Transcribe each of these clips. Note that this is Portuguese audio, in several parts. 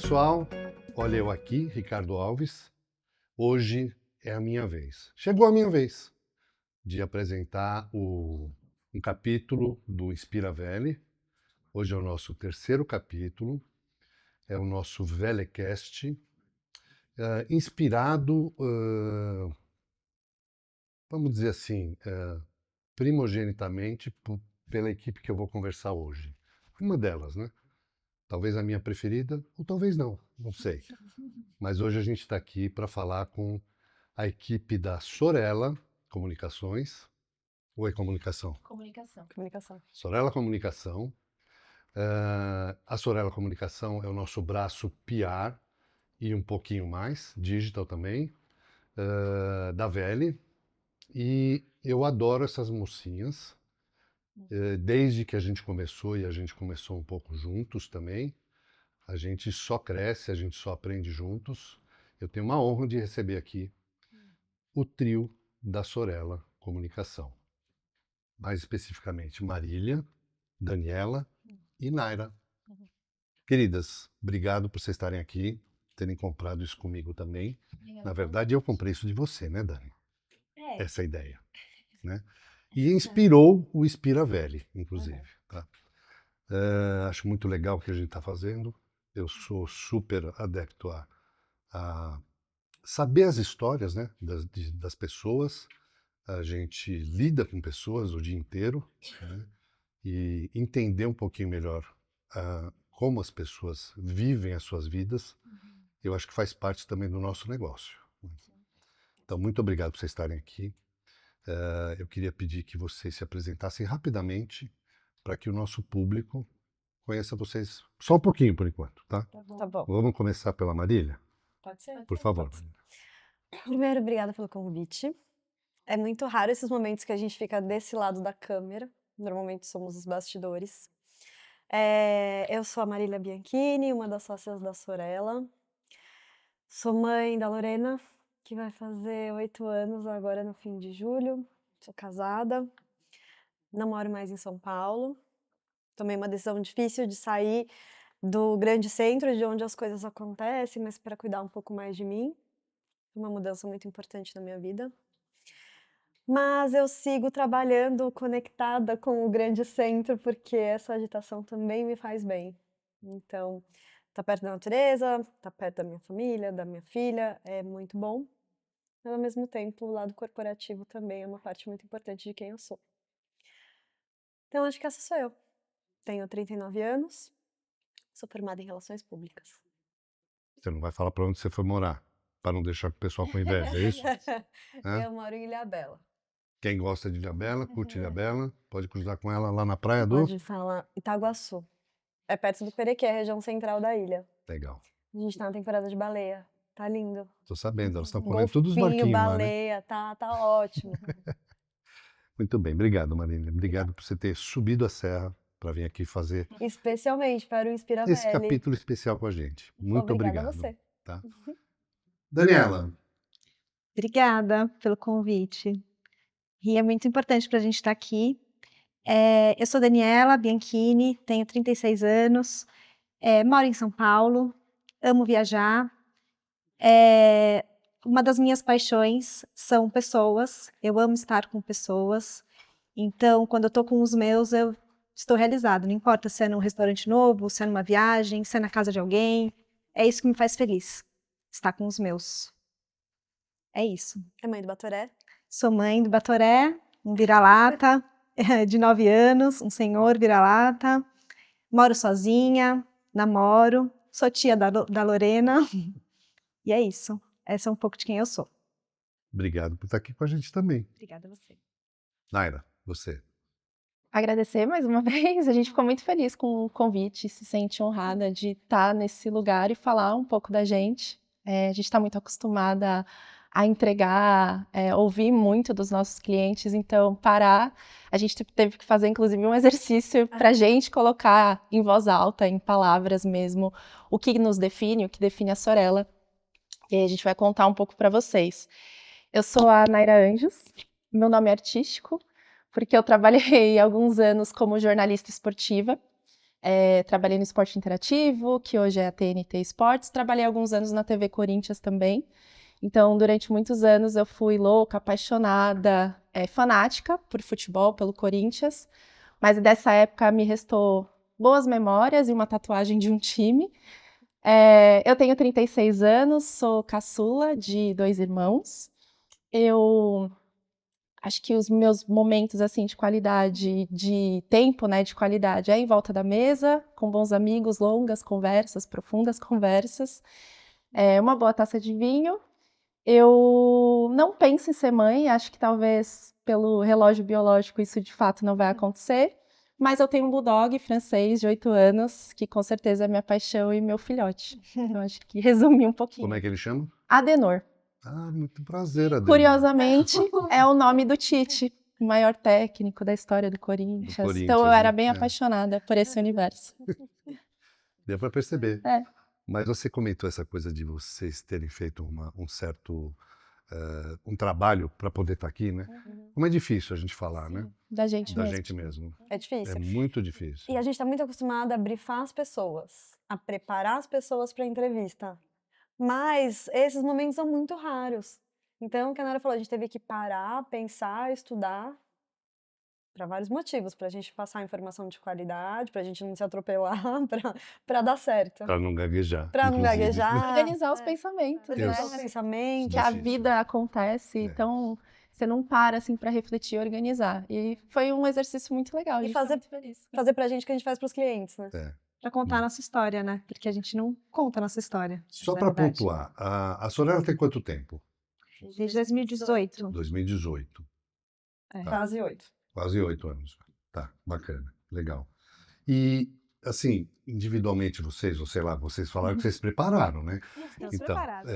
pessoal, olha eu aqui, Ricardo Alves. Hoje é a minha vez. Chegou a minha vez de apresentar um capítulo do Inspiravelli. Hoje é o nosso terceiro capítulo, é o nosso Vellecast, inspirado, vamos dizer assim, primogenitamente pela equipe que eu vou conversar hoje. Uma delas, né? Talvez a minha preferida, ou talvez não sei. Mas hoje a gente está aqui para falar com a equipe da Sorella Comunicações. Oi, Comunicação. Comunicação. Sorella Comunicação. A Sorella Comunicação é o nosso braço PR e um pouquinho mais, digital também, da Velli. E eu adoro essas mocinhas, desde que a gente começou, e a gente começou um pouco juntos também. A gente só cresce, a gente só aprende juntos. Eu tenho uma honra de receber aqui o trio da Sorella Comunicação. Mais especificamente, Marília, Daniela e Naira. Queridas, obrigado por vocês estarem aqui, terem comprado isso comigo também. Na verdade, eu comprei isso de você, né, Dani? Essa ideia, né? E inspirou o Inspiravelli, inclusive. Tá? Acho muito legal o que a gente está fazendo. Eu sou super adepto a saber as histórias, né, das pessoas. A gente lida com pessoas o dia inteiro, né, e entender um pouquinho melhor como as pessoas vivem as suas vidas, eu acho que faz parte também do nosso negócio. Então, muito obrigado por vocês estarem aqui. Eu queria pedir que vocês se apresentassem rapidamente para que o nosso público conheça vocês só um pouquinho por enquanto, tá? Tá bom. Vamos começar pela Marília? Pode ser? Por favor. Primeiro, obrigada pelo convite. É muito raro esses momentos que a gente fica desse lado da câmera. Normalmente somos os bastidores. Eu sou a Marília Bianchini, uma das sócias da Sorella. Sou mãe da Lorena, que vai fazer 8 anos agora no fim de julho. Sou casada. Não moro mais em São Paulo. Tomei uma decisão difícil de sair do grande centro, de onde as coisas acontecem, mas para cuidar um pouco mais de mim. Uma mudança muito importante na minha vida. Mas eu sigo trabalhando conectada com o grande centro, porque essa agitação também me faz bem. Então, tá perto da natureza, tá perto da minha família, da minha filha, é muito bom. Mas, ao mesmo tempo, o lado corporativo também é uma parte muito importante de quem eu sou. Então, acho que essa sou eu. Tenho 39 anos, sou formada em Relações Públicas. Você não vai falar para onde você foi morar, para não deixar o pessoal com inveja, é isso? Eu moro em Ilhabela. Quem gosta de Ilhabela, curte Ilhabela, pode cruzar com ela lá na praia do... Pode falar Itaguaçu. É perto do Perequê, a região central da ilha. Legal. A gente tá na temporada de baleia. Tá lindo. Tô sabendo, elas estão comendo todos os Golfinho, barquinhos lá, né? baleia, tá ótimo. Muito bem, obrigado, Marília. Obrigado por você ter subido a serra para vir aqui fazer Especialmente para o esse Inspiravelli. capítulo especial com a gente. Muito Obrigada obrigado. a você. Tá? Daniela, Obrigada pelo convite. E é muito importante para a gente estar aqui. Eu sou Daniela Bianchini, tenho 36 anos, moro em São Paulo, amo viajar. Uma das minhas paixões são pessoas, eu amo estar com pessoas. Então, quando eu estou com os meus, eu estou realizada. Não importa se é num restaurante novo, se é numa viagem, se é na casa de alguém. É isso que me faz feliz, estar com os meus. É isso. É mãe do Batoré? Sou mãe do Batoré, um vira-lata de 9 anos, um senhor vira-lata. Moro sozinha, namoro, sou tia da Lorena. E é isso. Essa é um pouco de quem eu sou. obrigado por estar aqui com a gente também. Obrigada a você. Naira, você. Agradecer mais uma vez, a gente ficou muito feliz com o convite, se sente honrada de estar nesse lugar e falar um pouco da gente. A gente está muito acostumada a entregar, ouvir muito dos nossos clientes, então parar, a gente teve que fazer inclusive um exercício para a gente colocar em voz alta, em palavras mesmo, o que nos define, o que define a Sorella, e aí a gente vai contar um pouco para vocês. Eu sou a Naira Anjos, meu nome é artístico, porque eu trabalhei alguns anos como jornalista esportiva, Trabalhei no esporte interativo, que hoje é a TNT Esportes. Trabalhei alguns anos na TV Corinthians também. Então, durante muitos anos eu fui louca, apaixonada, fanática por futebol, pelo Corinthians. Mas dessa época me restou boas memórias e uma tatuagem de um time. Eu tenho 36 anos, sou caçula de 2 irmãos. Eu acho que os meus momentos assim de qualidade, de tempo, né, de qualidade, é em volta da mesa, com bons amigos, longas conversas, profundas conversas, uma boa taça de vinho. Eu não penso em ser mãe, acho que talvez pelo relógio biológico isso de fato não vai acontecer, mas eu tenho um bulldog francês de 8 anos, que com certeza é minha paixão e meu filhote. Então acho que resumi um pouquinho. Como é que ele chama? Adenor. Ah, muito prazer, Adriano. Curiosamente, é o nome do Tite, o maior técnico da história do Corinthians. Então eu era bem apaixonada por esse universo. Deu para perceber. É. Mas você comentou essa coisa de vocês terem feito um certo um trabalho para poder estar aqui, né? Como é difícil a gente falar, né? Da gente Da mesmo. gente mesmo. É difícil. É muito difícil. E a gente está muito acostumado a brifar as pessoas, a preparar as pessoas para a entrevista. Mas esses momentos são muito raros. Então, o que a Nara falou, a gente teve que parar, pensar, estudar, para vários motivos, para a gente passar informação de qualidade, para a gente não se atropelar, para dar certo. Para não gaguejar. Para não inclusive. gaguejar. Organizar os pensamentos, né? Organizar os pensamentos. Que a Difícil. vida acontece, então você não para assim para refletir e organizar. E foi um exercício muito legal. E E fazer fazer, muito feliz. fazer pra gente o que a gente faz pros clientes, né? Para contar a nossa história, né? Porque a gente não conta a nossa história. Só essa é a para verdade. pontuar, a Sorella tem quanto tempo? Desde 2018. 2018. É. Tá. Quase 8. Quase 8 anos. Tá, bacana, legal. E, assim, individualmente vocês, ou sei lá, vocês falaram que vocês se prepararam, né? Estamos Então, preparadas.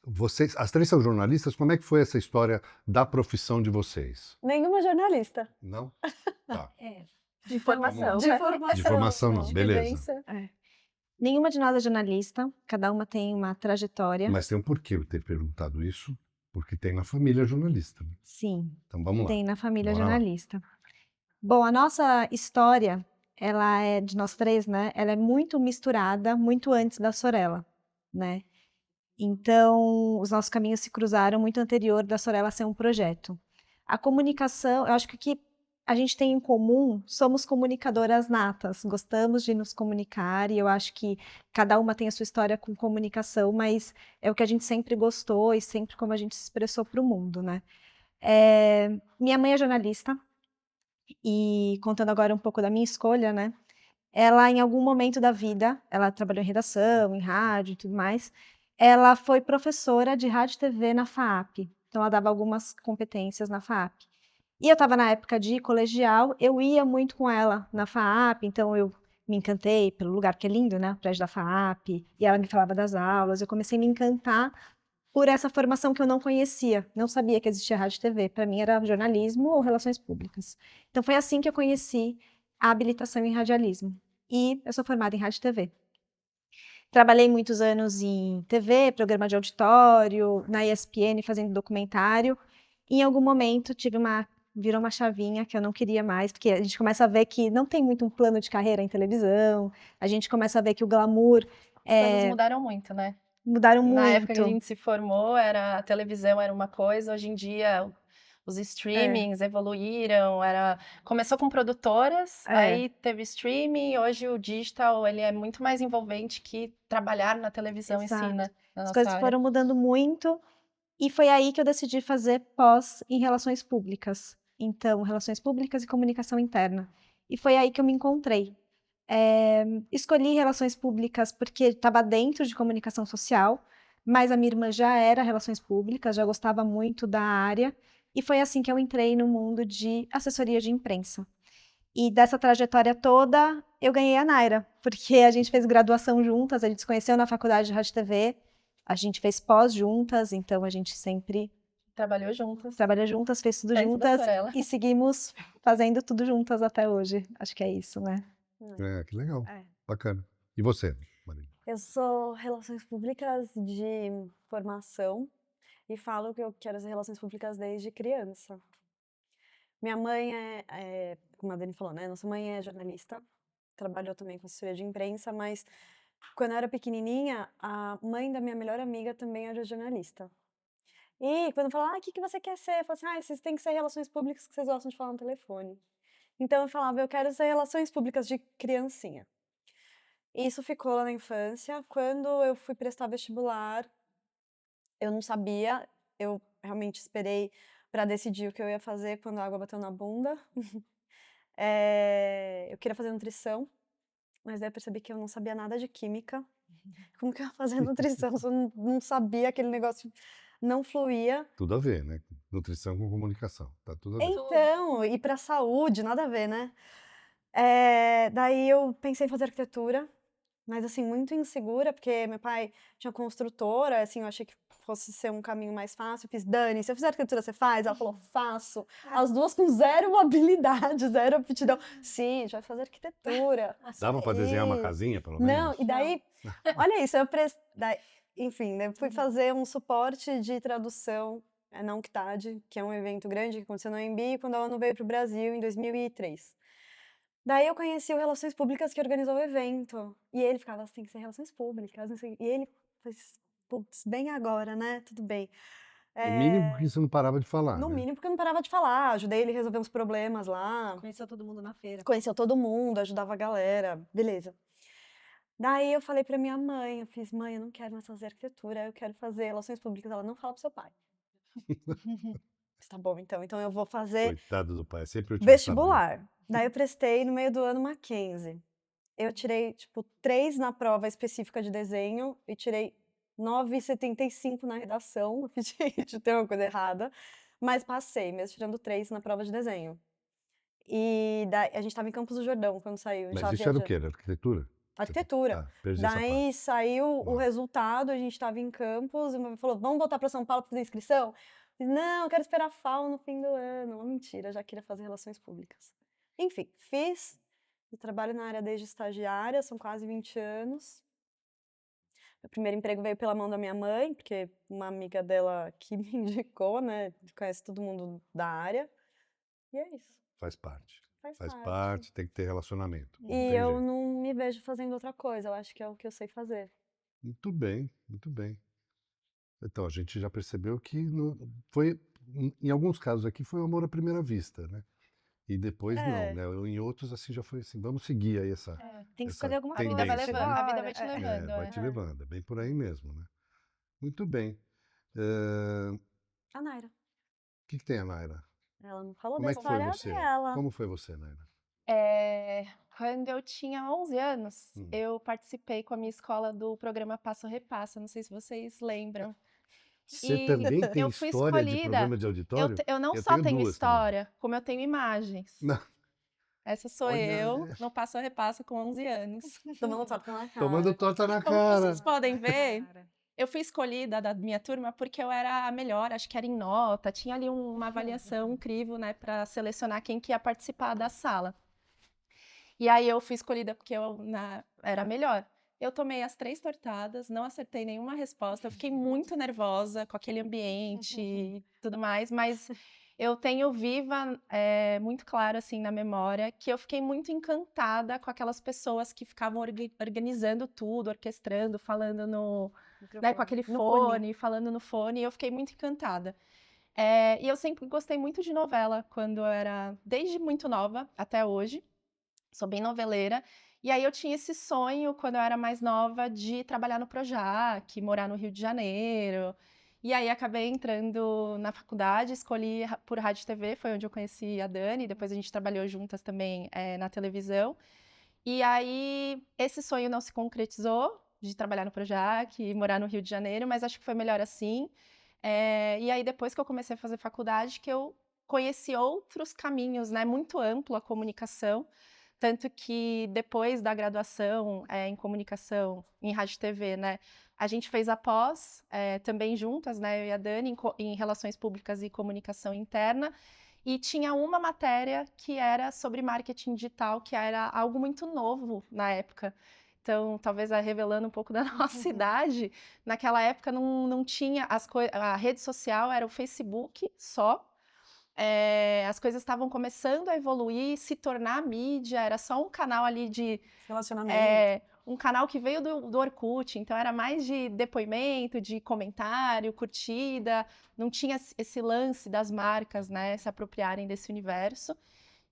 vocês, as três são jornalistas, como é que foi essa história da profissão de vocês? Nenhuma jornalista. Não? Tá. De formação. De formação. De formação não, De beleza. vivência. Nenhuma de nós é jornalista, cada uma tem uma trajetória. Mas tem um porquê eu ter perguntado isso, porque tem na família jornalista. Né? Sim, Então vamos lá. tem na família Bora lá. jornalista. Bom, a nossa história, ela é de nós três, né? Ela é muito misturada, muito antes da Sorella, né? Então, os nossos caminhos se cruzaram muito anterior da Sorella ser um projeto. A comunicação, eu acho que o que a gente tem em comum, somos comunicadoras natas, gostamos de nos comunicar e eu acho que cada uma tem a sua história com comunicação, mas é o que a gente sempre gostou e sempre como a gente se expressou para o mundo, né? Minha mãe é jornalista e contando agora um pouco da minha escolha, né? Ela, em algum momento da vida, ela trabalhou em redação, em rádio e tudo mais, ela foi professora de rádio e TV na FAAP. Então, ela dava algumas competências na FAAP. E eu estava na época de colegial, eu ia muito com ela na FAAP, então eu me encantei pelo lugar que é lindo, né? O prédio da FAAP, e ela me falava das aulas, eu comecei a me encantar por essa formação que eu não conhecia, não sabia que existia rádio e TV. Para mim era jornalismo ou relações públicas. Então foi assim que eu conheci a habilitação em radialismo. E eu sou formada em rádio e TV. Trabalhei muitos anos em TV, programa de auditório, na ESPN fazendo documentário. E em algum momento virou uma chavinha que eu não queria mais, porque a gente começa a ver que não tem muito um plano de carreira em televisão, a gente começa a ver que o glamour As coisas mudaram muito, né? mudaram muito. Na época que a gente se formou, a televisão era uma coisa, hoje em dia os streamings evoluíram, começou com produtoras, aí teve streaming, hoje o digital ele é muito mais envolvente que trabalhar na televisão em si, né? As coisas foram mudando muito e foi aí que eu decidi fazer pós em relações públicas. Então, relações públicas e comunicação interna. E foi aí que eu me encontrei. Escolhi relações públicas porque estava dentro de comunicação social, mas a minha irmã já era relações públicas, já gostava muito da área, e foi assim que eu entrei no mundo de assessoria de imprensa. E dessa trajetória toda, eu ganhei a Naira, porque a gente fez graduação juntas, a gente se conheceu na faculdade de Rádio e TV, a gente fez pós juntas, então a gente sempre trabalhou juntas. Trabalha juntas, fez tudo juntas e seguimos fazendo tudo juntas até hoje. Acho que é isso, né? Que legal. Bacana. E você, Marília? Eu sou relações públicas de formação e falo que eu quero ser relações públicas desde criança. Minha mãe como a Dani falou, né? Nossa mãe é jornalista. trabalhou também com assessoria de imprensa, mas quando eu era pequenininha, a mãe da minha melhor amiga também era jornalista. E quando falava, o que você quer ser? Eu falava assim, vocês têm que ser relações públicas que vocês gostam de falar no telefone. Então eu falava, eu quero ser relações públicas de criancinha. Isso ficou lá na infância. Quando eu fui prestar vestibular, eu não sabia, eu realmente esperei para decidir o que eu ia fazer quando a água bateu na bunda. Eu queria fazer nutrição, mas daí eu percebi que eu não sabia nada de química. Como que eu ia fazer nutrição se eu não sabia, aquele negócio não fluía? Tudo a ver, né? Nutrição com comunicação, tá tudo a ver. Então, e para saúde, nada a ver, né? Daí eu pensei em fazer arquitetura, mas assim, muito insegura, porque meu pai tinha construtora, assim, eu achei que fosse ser um caminho mais fácil. Eu fiz, Dani, se eu fizer arquitetura, você faz? Ela falou, faço. As duas com zero habilidade, zero aptidão. Sim, a gente vai fazer arquitetura. Dava pra desenhar uma E- casinha, pelo Não, menos? e daí, olha isso, enfim, né, fui fazer um suporte de tradução na UNCTAD, que é um evento grande que aconteceu no AMB, quando a ONU veio para o Brasil em 2003. Daí eu conheci o Relações Públicas que organizou o evento. E ele ficava, tem que ser Relações Públicas, não sei. E ele fez, putz, bem agora, né? Tudo bem. O mínimo porque você não parava de falar, No né? mínimo, porque eu não parava de falar. Ajudei ele a resolver uns problemas lá. Conheceu todo mundo na feira. Conheceu todo mundo, ajudava a galera. Beleza. Daí eu falei pra minha mãe, eu fiz, mãe, eu não quero mais fazer arquitetura, eu quero fazer Relações Públicas. Ela, não fala pro seu pai. Tá bom, então eu vou fazer Coitado do pai, é sempre o último a saber. vestibular. Daí eu prestei no meio do ano Mackenzie. Eu tirei, tipo, 3 na prova específica de desenho e tirei 9,75 na redação. Eu fiz, gente, tem uma coisa errada. Mas passei, mesmo tirando 3 na prova de desenho. E daí, a gente tava em Campos do Jordão quando saiu. A gente Mas tava isso era o viajando. quê? Era arquitetura? Arquitetura. Tá, perdi essa parte. Daí saiu o Uau. resultado, a gente tava em Campos, e meu falou, vamos voltar para São Paulo para fazer inscrição? Eu disse, não, eu quero esperar a FAO no fim do ano. Uma mentira, já queria fazer relações públicas. Enfim, fiz. Eu trabalho na área desde estagiária, são quase 20 anos. Meu primeiro emprego veio pela mão da minha mãe, porque uma amiga dela que me indicou, né? Conhece todo mundo da área. E é isso, Faz parte. faz Faz parte. parte, tem que ter relacionamento. Não E tem eu jeito. não me vejo fazendo outra coisa, eu acho que é o que eu sei fazer. Muito bem, muito bem. Então, a gente já percebeu que foi, em alguns casos aqui, foi o amor à primeira vista, né? E depois É. não, né? Em outros, assim, já foi assim, vamos seguir aí essa Tem que essa escolher alguma A vida coisa. vai tendência, levando, né? a vida vai te Agora, levando. Vai te levando, é bem por aí mesmo, né? Muito bem. A Naira. O que tem a Naira? Ela não falou Como da é que foi história você? dela. Como foi você, Naira? Quando eu tinha 11 anos, eu participei com a minha escola do programa Passo Repasso. Não sei se vocês lembram. Você E também tem eu fui história de escolhida. programa de auditório? Eu não Eu só tenho tenho duas também. história, como eu tenho imagens. Não. Essa sou Olha, eu, no Passo a Repasso com 11 anos. Tomando torta na cara. Tomando torta na Como cara. vocês podem ver, eu fui escolhida da minha turma porque eu era a melhor, acho que era em nota, tinha ali uma avaliação, um crivo, né, para selecionar quem que ia participar da sala. E aí eu fui escolhida porque eu era a melhor. Eu tomei as 3 tortadas, não acertei nenhuma resposta, eu fiquei muito nervosa com aquele ambiente e tudo mais, mas eu tenho viva, muito claro, assim, na memória, que eu fiquei muito encantada com aquelas pessoas que ficavam organizando tudo, orquestrando, falando com aquele No fone, falando no fone, e eu fiquei muito encantada. E eu sempre gostei muito de novela, quando eu era, desde muito nova até hoje, sou bem noveleira, e aí eu tinha esse sonho, quando eu era mais nova, de trabalhar no Projac, morar no Rio de Janeiro, e aí acabei entrando na faculdade, escolhi por rádio e TV, foi onde eu conheci a Dani, depois a gente trabalhou juntas também na televisão, e aí esse sonho não se concretizou, de trabalhar no Projac e morar no Rio de Janeiro, mas acho que foi melhor assim. E aí depois que eu comecei a fazer faculdade, que eu conheci outros caminhos, né, muito amplo a comunicação, tanto que depois da graduação em comunicação, em rádio e TV, né, a gente fez a pós, também juntas, né, eu e a Dani, em relações públicas e comunicação interna, e tinha uma matéria que era sobre marketing digital, que era algo muito novo na época. Então, talvez revelando um pouco da nossa idade, naquela época não tinha a rede social, era o Facebook só. as coisas estavam começando a evoluir, se tornar mídia, era só um canal ali de Relacionamento. um canal que veio do Orkut, então era mais de depoimento, de comentário, curtida, não tinha esse lance das marcas, né, se apropriarem desse universo.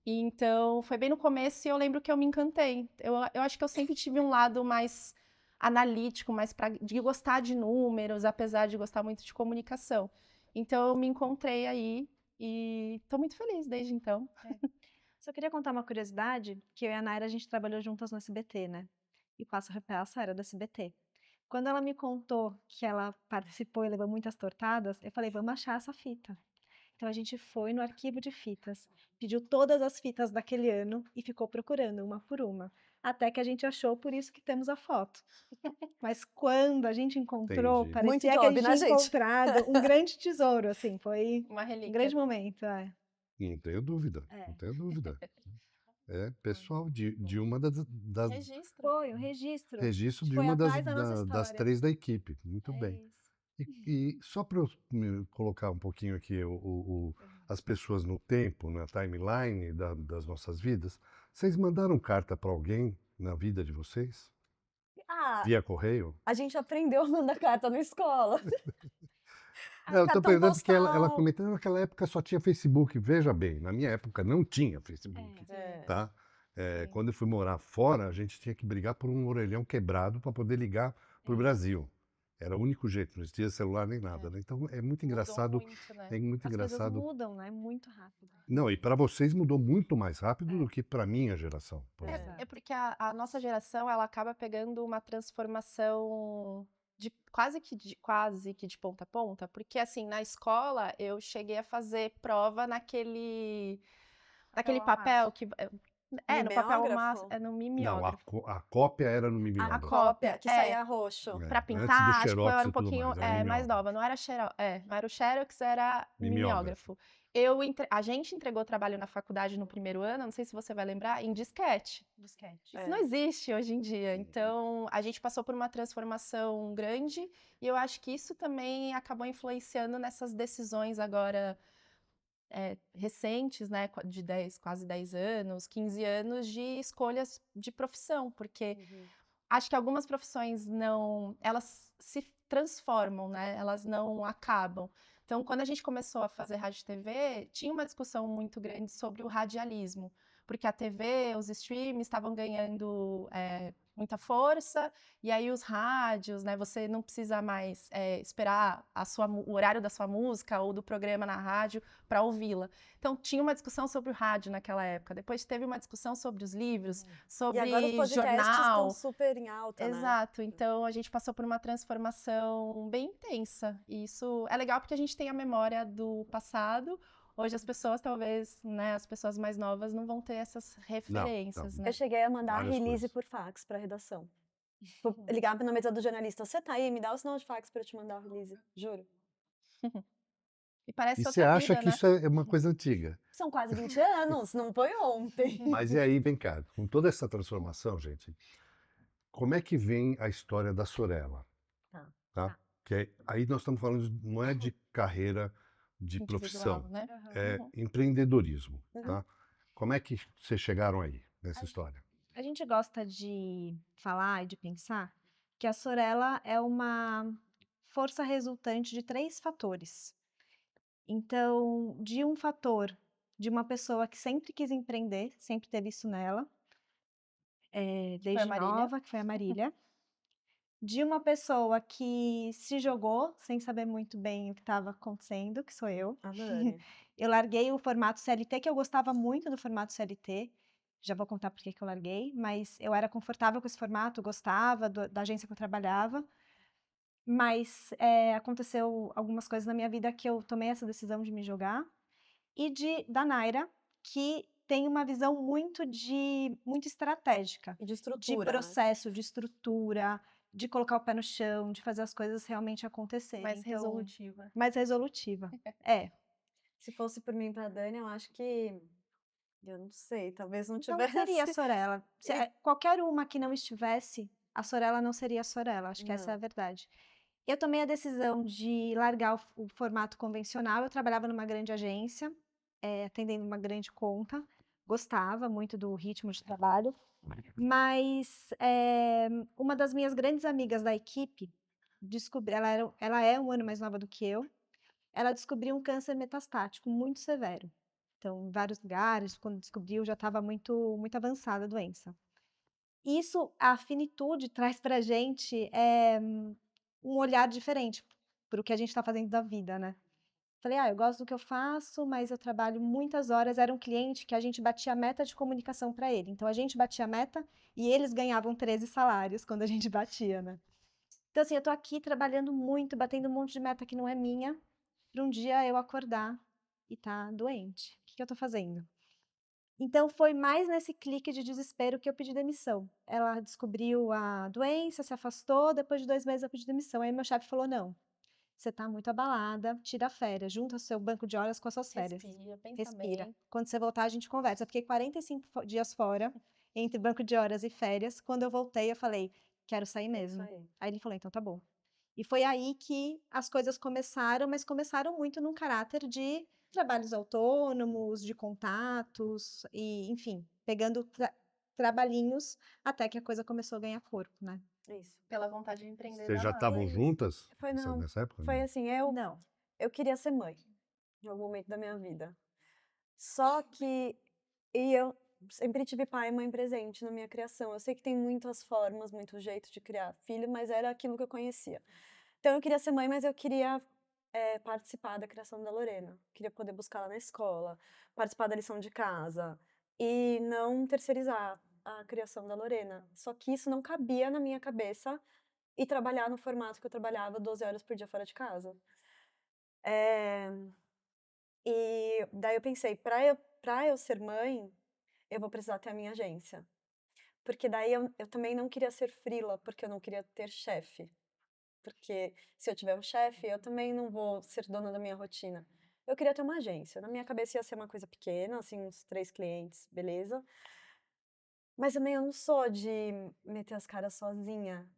E então, foi bem no começo e eu lembro que eu me encantei. Eu acho que eu sempre tive um lado mais analítico, de gostar de números, apesar de gostar muito de comunicação. Então, eu me encontrei aí e estou muito feliz desde então. Só queria contar uma curiosidade, que eu e a Naira, a gente trabalhou juntas no SBT, né? E Passo a Repassa era do SBT. Quando ela me contou que ela participou e levou muitas tortadas, eu falei, vamos achar essa fita. Então a gente foi no arquivo de fitas, pediu todas as fitas daquele ano e ficou procurando uma por uma. Até que a gente achou, por isso que temos a foto. Mas quando a gente encontrou, Entendi. Muito parecia que a job, gente né, tinha gente? encontrado um grande tesouro, assim, foi Uma um relíquia. grande momento. É. Não tenho dúvida, É. não tenho dúvida. É, pessoal, de uma das Registro. Foi um registro. registro de Foi uma atrás da nossa das história. 3 da equipe. Muito É bem. isso. E só para eu me colocar um pouquinho aqui as pessoas no tempo, na timeline das nossas vidas, vocês mandaram carta para alguém na vida de vocês? Ah, Via correio? a gente aprendeu a mandar carta na escola. Não, eu estou Cartão perguntando porque ela postal. comentando que naquela época só tinha Facebook. Veja bem, na minha época não tinha Facebook, É. tá? Sim. Quando eu fui morar fora, a gente tinha que brigar por um orelhão quebrado para poder ligar para o Brasil. Era o único jeito, não existia celular nem nada, né? Então é muito Mudou engraçado, muito, né? é muito As coisas engraçado. mudam, né? Muito rápido. Não, e para vocês mudou muito mais rápido do que para minha geração, por É. exemplo. É porque a nossa geração, ela acaba pegando uma transformação de quase que de ponta a ponta, porque assim, na escola eu cheguei a fazer prova naquele papel que no papel Mimeógrafo? no Não, mimeógrafo. a cópia era no A mimeógrafo. cópia, que é. saía roxo. Pra Antes do pintar, acho que eu Xerox era um e tudo pouquinho mais, era mais mimeógrafo. nova. Não era o Xerox, era Mimeógrafo. mimeógrafo. A gente entregou trabalho na faculdade no primeiro ano, não sei se você vai lembrar, em disquete. Disquete. Isso não existe hoje em dia. Então, a gente passou por uma transformação grande e eu acho que isso também acabou influenciando nessas decisões agora recentes, né, de quase 10 anos, 15 anos de escolhas de profissão, porque acho que algumas profissões elas se transformam, né? Elas não acabam. Então, quando a gente começou a fazer rádio e TV, tinha uma discussão muito grande sobre o radialismo, porque a TV, os streams estavam ganhando muita força, e aí os rádios, né? Você não precisa mais esperar o horário da sua música ou do programa na rádio para ouvi-la. Então, tinha uma discussão sobre o rádio naquela época. Depois teve uma discussão sobre os livros, E sobre agora os podcasts jornal. estão super em alta, né? Exato, então a gente passou por uma transformação bem intensa. E isso é legal porque a gente tem a memória do passado. Hoje as pessoas, talvez, né, as pessoas mais novas não vão ter essas referências, não. né? Eu cheguei a mandar a Várias release coisas. por fax pra redação. Ligar na mesa do jornalista, você tá aí, me dá o sinal de fax pra eu te mandar a release, juro. E parece E você outra acha vida, que né? isso é uma coisa antiga. São quase 20 anos, não foi ontem. Mas e aí, vem cá, com toda essa transformação, gente, como é que vem a história da Sorella? Tá? Aí nós estamos falando, não é de carreira, de Individual, profissão, né? é Uhum. empreendedorismo, tá? Como é que vocês chegaram aí, nessa história? A gente gosta de falar e de pensar que a Sorella é uma força resultante de 3 fatores. Então, de um fator de uma pessoa que sempre quis empreender, sempre teve isso nela, Foi a desde Marília. nova, que foi a Marília. De uma pessoa que se jogou sem saber muito bem o que estava acontecendo, que sou eu. Adorei. Eu larguei o formato CLT, que eu gostava muito do formato CLT. Já vou contar por que eu larguei, mas eu era confortável com esse formato, gostava da agência que eu trabalhava. Mas aconteceu algumas coisas na minha vida que eu tomei essa decisão de me jogar. E da Naira, que tem uma visão muito estratégica. E de estrutura, De né? processo, de estrutura, de colocar o pé no chão, de fazer as coisas realmente acontecerem. Mais Então, resolutiva. mais resolutiva. Se fosse por mim pra Dani, eu acho que... Eu não sei, talvez não Não tivesse... seria a Sorella. Qualquer uma que não estivesse, a Sorella não seria a Sorella. Acho que essa é a verdade. Eu tomei a decisão de largar o formato convencional. Eu trabalhava numa grande agência. atendendo uma grande conta, gostava muito do ritmo de trabalho, mas uma das minhas grandes amigas da equipe ela é um ano mais nova do que eu, ela descobriu um câncer metastático muito severo. Então, em vários lugares, quando descobriu, já estava muito, muito avançada a doença. Isso, a finitude traz para a gente um olhar diferente para o que a gente está fazendo da vida, né? Falei, eu gosto do que eu faço, mas eu trabalho muitas horas. Era um cliente que a gente batia a meta de comunicação para ele. Então, a gente batia a meta e eles ganhavam 13 salários quando a gente batia, né? Então, assim, eu tô aqui trabalhando muito, batendo um monte de meta que não é minha, para um dia eu acordar e tá doente. O que eu tô fazendo? Então, foi mais nesse clique de desespero que eu pedi demissão. Ela descobriu a doença, se afastou, depois de 2 meses eu pedi demissão. Aí meu chefe falou, não, você tá muito abalada, tira férias, junta o seu banco de horas com as suas férias. Respira, pensa Respira. bem. Quando você voltar, a gente conversa. Eu fiquei 45 dias fora, entre banco de horas e férias. Quando eu voltei, eu falei, quero sair mesmo. Aí ele falou, então tá bom. E foi aí que as coisas começaram, mas começaram muito num caráter de trabalhos autônomos, de contatos, e, enfim, pegando trabalhinhos até que a coisa começou a ganhar corpo, né? Isso. Pela vontade de empreender Vocês da já Mari. estavam juntas Foi não. nessa época? Foi Não. assim, Não. eu queria ser mãe em algum momento da minha vida. Só que eu sempre tive pai e mãe presente na minha criação. Eu sei que tem muitas formas, muito jeito de criar filho, mas era aquilo que eu conhecia. Então eu queria ser mãe, mas eu queria participar da criação da Lorena. Queria poder buscar ela na escola, participar da lição de casa e não terceirizar a criação da Lorena. Só que isso não cabia na minha cabeça e trabalhar no formato que eu trabalhava 12 horas por dia fora de casa. E daí eu pensei, pra eu ser mãe, eu vou precisar ter a minha agência. Porque daí eu também não queria ser freela, porque eu não queria ter chefe. Porque se eu tiver um chefe, eu também não vou ser dona da minha rotina. Eu queria ter uma agência. Na minha cabeça ia ser uma coisa pequena, assim, uns 3 clientes, beleza. Mas também eu não sou de meter as caras sozinha.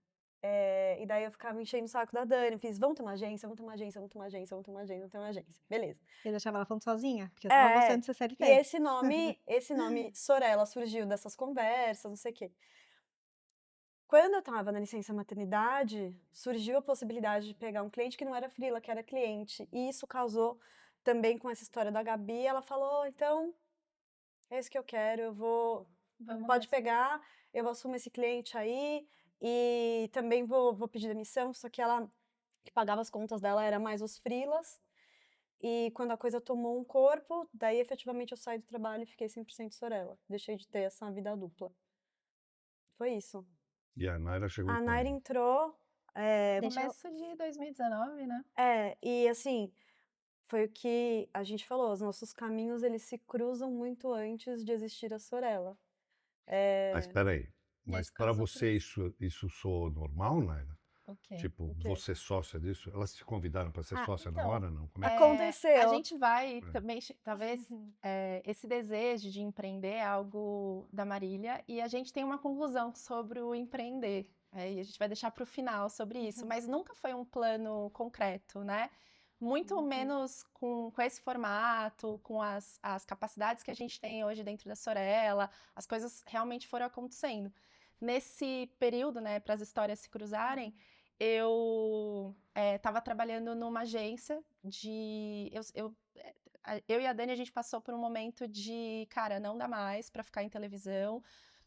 E daí eu ficava enchendo o saco da Dani. Fiz, vamos ter uma agência, vamos ter uma agência, vamos ter uma agência, vamos ter uma agência, vamos ter uma agência. Beleza. Eu deixava ela falando sozinha, porque eu tava gostando de ser E CLT. esse nome Sorella surgiu dessas conversas, não sei o quê. Quando eu tava na licença maternidade, surgiu a possibilidade de pegar um cliente que não era freela, que era cliente. E isso causou também com essa história da Gabi. Ela falou, então, é isso que eu quero, pode pegar, eu assumo esse cliente aí e também vou pedir demissão, só que ela que pagava as contas dela era mais os freelas. E quando a coisa tomou um corpo, daí efetivamente eu saí do trabalho e fiquei 100% Sorella. Deixei de ter essa vida dupla. Foi isso. E a Naira chegou A quando? Naira entrou. Começo de 2019, né? E assim, foi o que a gente falou, os nossos caminhos eles se cruzam muito antes de existir a Sorella. Mas espera aí. Mas Esse para caso você isso soou normal, Naira? Ok. Tipo, O quê? você sócia disso? Elas te convidaram para ser sócia na então, hora, não? Como é que... Aconteceu. A gente vai também, talvez, esse desejo de empreender é algo da Marília e a gente tem uma conclusão sobre o empreender. E a gente vai deixar para o final sobre isso, mas nunca foi um plano concreto, né? Muito menos com esse formato, com as capacidades que a gente tem hoje dentro da Sorella, as coisas realmente foram acontecendo. Nesse período, né, para as histórias se cruzarem, eu estava trabalhando numa agência de. Eu e a Dani, a gente passou por um momento de, cara, não dá mais para ficar em televisão,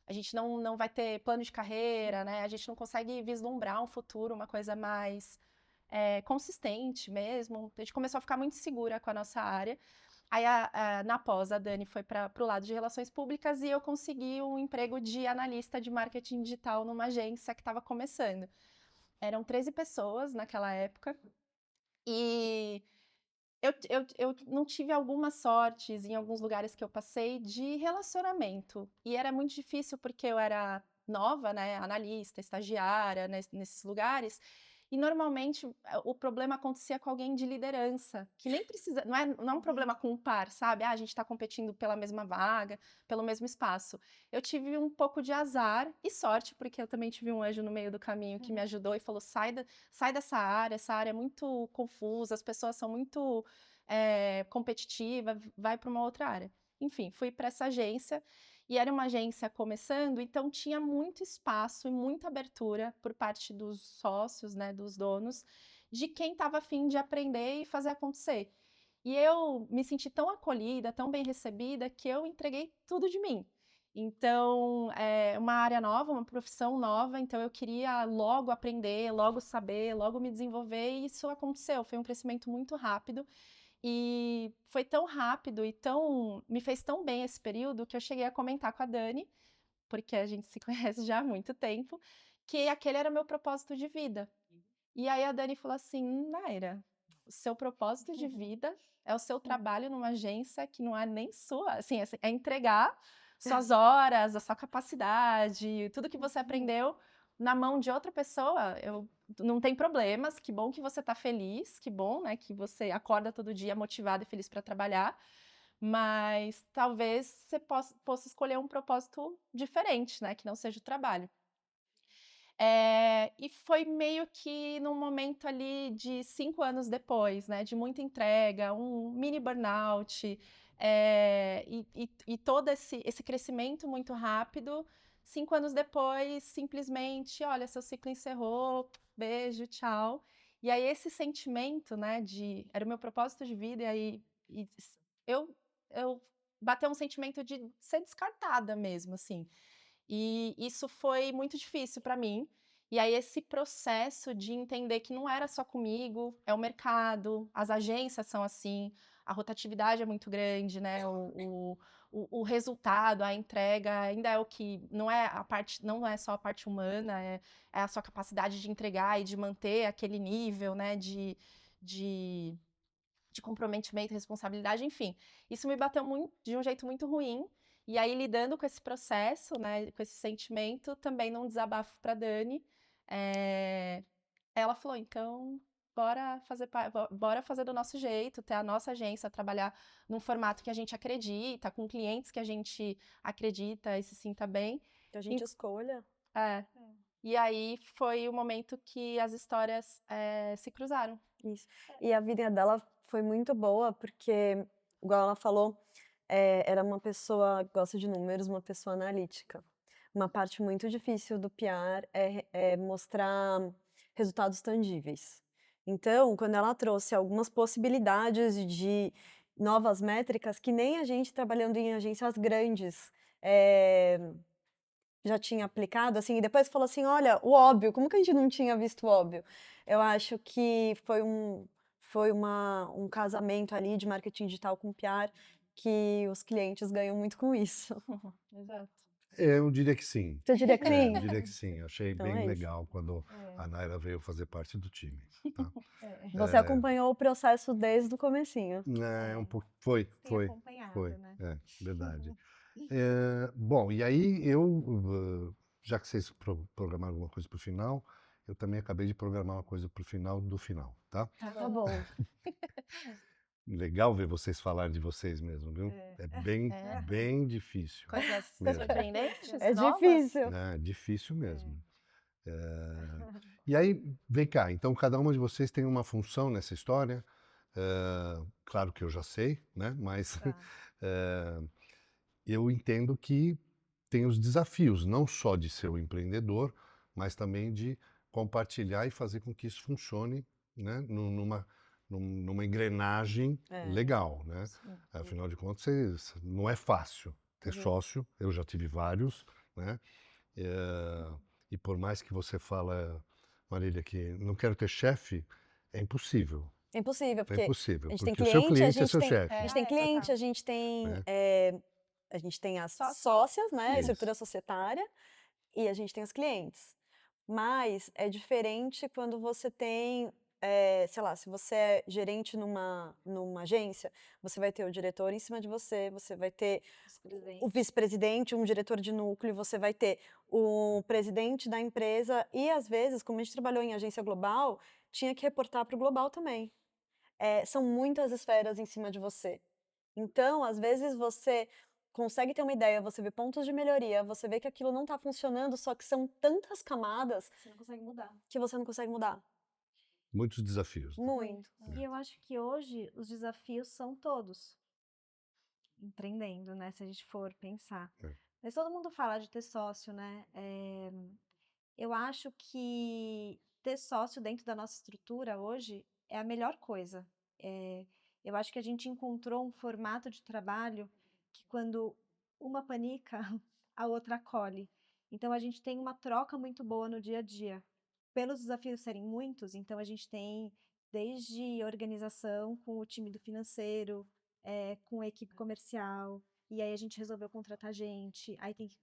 a gente não vai ter plano de carreira, né? A gente não consegue vislumbrar um futuro, uma coisa mais consistente mesmo. A gente começou a ficar muito segura com a nossa área. Aí, na pós, a Dani foi para o lado de relações públicas e eu consegui um emprego de analista de marketing digital numa agência que estava começando. Eram 13 pessoas naquela época. E eu não tive algumas sortes em alguns lugares que eu passei de relacionamento. E era muito difícil porque eu era nova, né? Analista, estagiária, nesses lugares. E normalmente o problema acontecia com alguém de liderança, que nem precisa, não é um problema com o par, sabe? Ah, a gente está competindo pela mesma vaga, pelo mesmo espaço. Eu tive um pouco de azar e sorte, porque eu também tive um anjo no meio do caminho que me ajudou e falou: sai dessa área, essa área é muito confusa, as pessoas são muito competitivas, vai para uma outra área. Enfim, fui para essa agência. E era uma agência começando, então tinha muito espaço e muita abertura por parte dos sócios, né, dos donos, de quem estava afim de aprender e fazer acontecer. E eu me senti tão acolhida, tão bem recebida, que eu entreguei tudo de mim. Então, é uma área nova, uma profissão nova, então eu queria logo aprender, logo saber, logo me desenvolver, e isso aconteceu. Foi um crescimento muito rápido. E foi tão rápido e me fez tão bem esse período que eu cheguei a comentar com a Dani, porque a gente se conhece já há muito tempo, que aquele era o meu propósito de vida. E aí a Dani falou assim: Naira, o seu propósito de vida é o seu trabalho numa agência que não é nem sua, assim, é entregar suas horas, a sua capacidade, tudo que você aprendeu na mão de outra pessoa. Não tem problemas, que bom que você está feliz, que bom, né, que você acorda todo dia motivado e feliz para trabalhar, mas talvez você possa escolher um propósito diferente, né, que não seja o trabalho. E foi meio que num momento ali de 5 anos depois, né, de muita entrega, um mini burnout, e todo esse crescimento muito rápido. 5 anos depois, simplesmente, olha, seu ciclo encerrou, beijo, tchau. E aí esse sentimento, né, era o meu propósito de vida, eu bateu um sentimento de ser descartada mesmo, assim. E isso foi muito difícil para mim. E aí esse processo de entender que não era só comigo, é o mercado, as agências são assim, a rotatividade é muito grande, né? O resultado, a entrega ainda é o que não é a parte, não é só a parte humana, é a sua capacidade de entregar e de manter aquele nível, né? De, de comprometimento, responsabilidade, enfim. Isso me bateu muito, de um jeito muito ruim. E aí, lidando com esse processo, né, com esse sentimento, também num desabafo para Dani, ela falou: então, bora fazer do nosso jeito, ter a nossa agência, trabalhar num formato que a gente acredita, com clientes que a gente acredita e se sinta bem. Que a gente escolha. E aí foi o momento que as histórias se cruzaram. Isso. E a vida dela foi muito boa, porque, igual ela falou, era uma pessoa que gosta de números, uma pessoa analítica. Uma parte muito difícil do PR é mostrar resultados tangíveis. Então, quando ela trouxe algumas possibilidades de novas métricas que nem a gente trabalhando em agências grandes já tinha aplicado, assim, e depois falou assim: olha, o óbvio, como que a gente não tinha visto o óbvio? Eu acho que foi um casamento ali de marketing digital com PR que os clientes ganham muito com isso. Exato. Eu diria que sim. Você diria que sim? Eu diria que sim. Achei Então bem é isso. legal quando a Naira veio fazer parte do time. Tá? Você acompanhou o processo desde o comecinho. Um pouco, foi, né? verdade. Bom, e aí já que vocês programaram alguma coisa para o final, eu também acabei de programar uma coisa para o final do final, tá? Tá bom. Legal ver vocês falarem de vocês mesmo, viu? É bem difícil. Coisas Mesmo. surpreendentes, É novas. difícil. É difícil mesmo. E aí, vem cá, então cada uma de vocês tem uma função nessa história. Claro que eu já sei, né? Mas eu entendo que tem os desafios, não só de ser o empreendedor, mas também de compartilhar e fazer com que isso funcione, né? Numa engrenagem legal, né? Afinal de contas, não é fácil ter sócio, eu já tive vários, né? E por mais que você fala, Marília, que não quero ter chefe, é impossível. É impossível, É porque impossível, a gente tem porque o seu cliente, a cliente é gente seu tem, chefe. a gente tem cliente, a gente tem, Né? a gente tem as Sócios. sócias, né, a Isso. estrutura societária, e a gente tem os clientes. Mas é diferente quando você tem sei lá, se você é gerente numa agência, você vai ter o diretor em cima de você, você vai ter o vice-presidente, um diretor de núcleo, você vai ter o presidente da empresa e, às vezes, como a gente trabalhou em agência global, tinha que reportar para o global também. São muitas esferas em cima de você. Então, às vezes, você consegue ter uma ideia, você vê pontos de melhoria, você vê que aquilo não está funcionando, só que são tantas camadas Você não consegue mudar. que você não consegue mudar. Muitos desafios, né? Muito. E eu acho que hoje os desafios são todos empreendendo, né? Se a gente for pensar. É. Mas todo mundo fala de ter sócio, né? Eu acho que ter sócio dentro da nossa estrutura hoje é a melhor coisa. Eu acho que a gente encontrou um formato de trabalho que quando uma panica, a outra acolhe. Então a gente tem uma troca muito boa no dia a dia. Pelos desafios serem muitos, então a gente tem desde organização com o time do financeiro, com a equipe comercial, e aí a gente resolveu contratar gente, aí tem que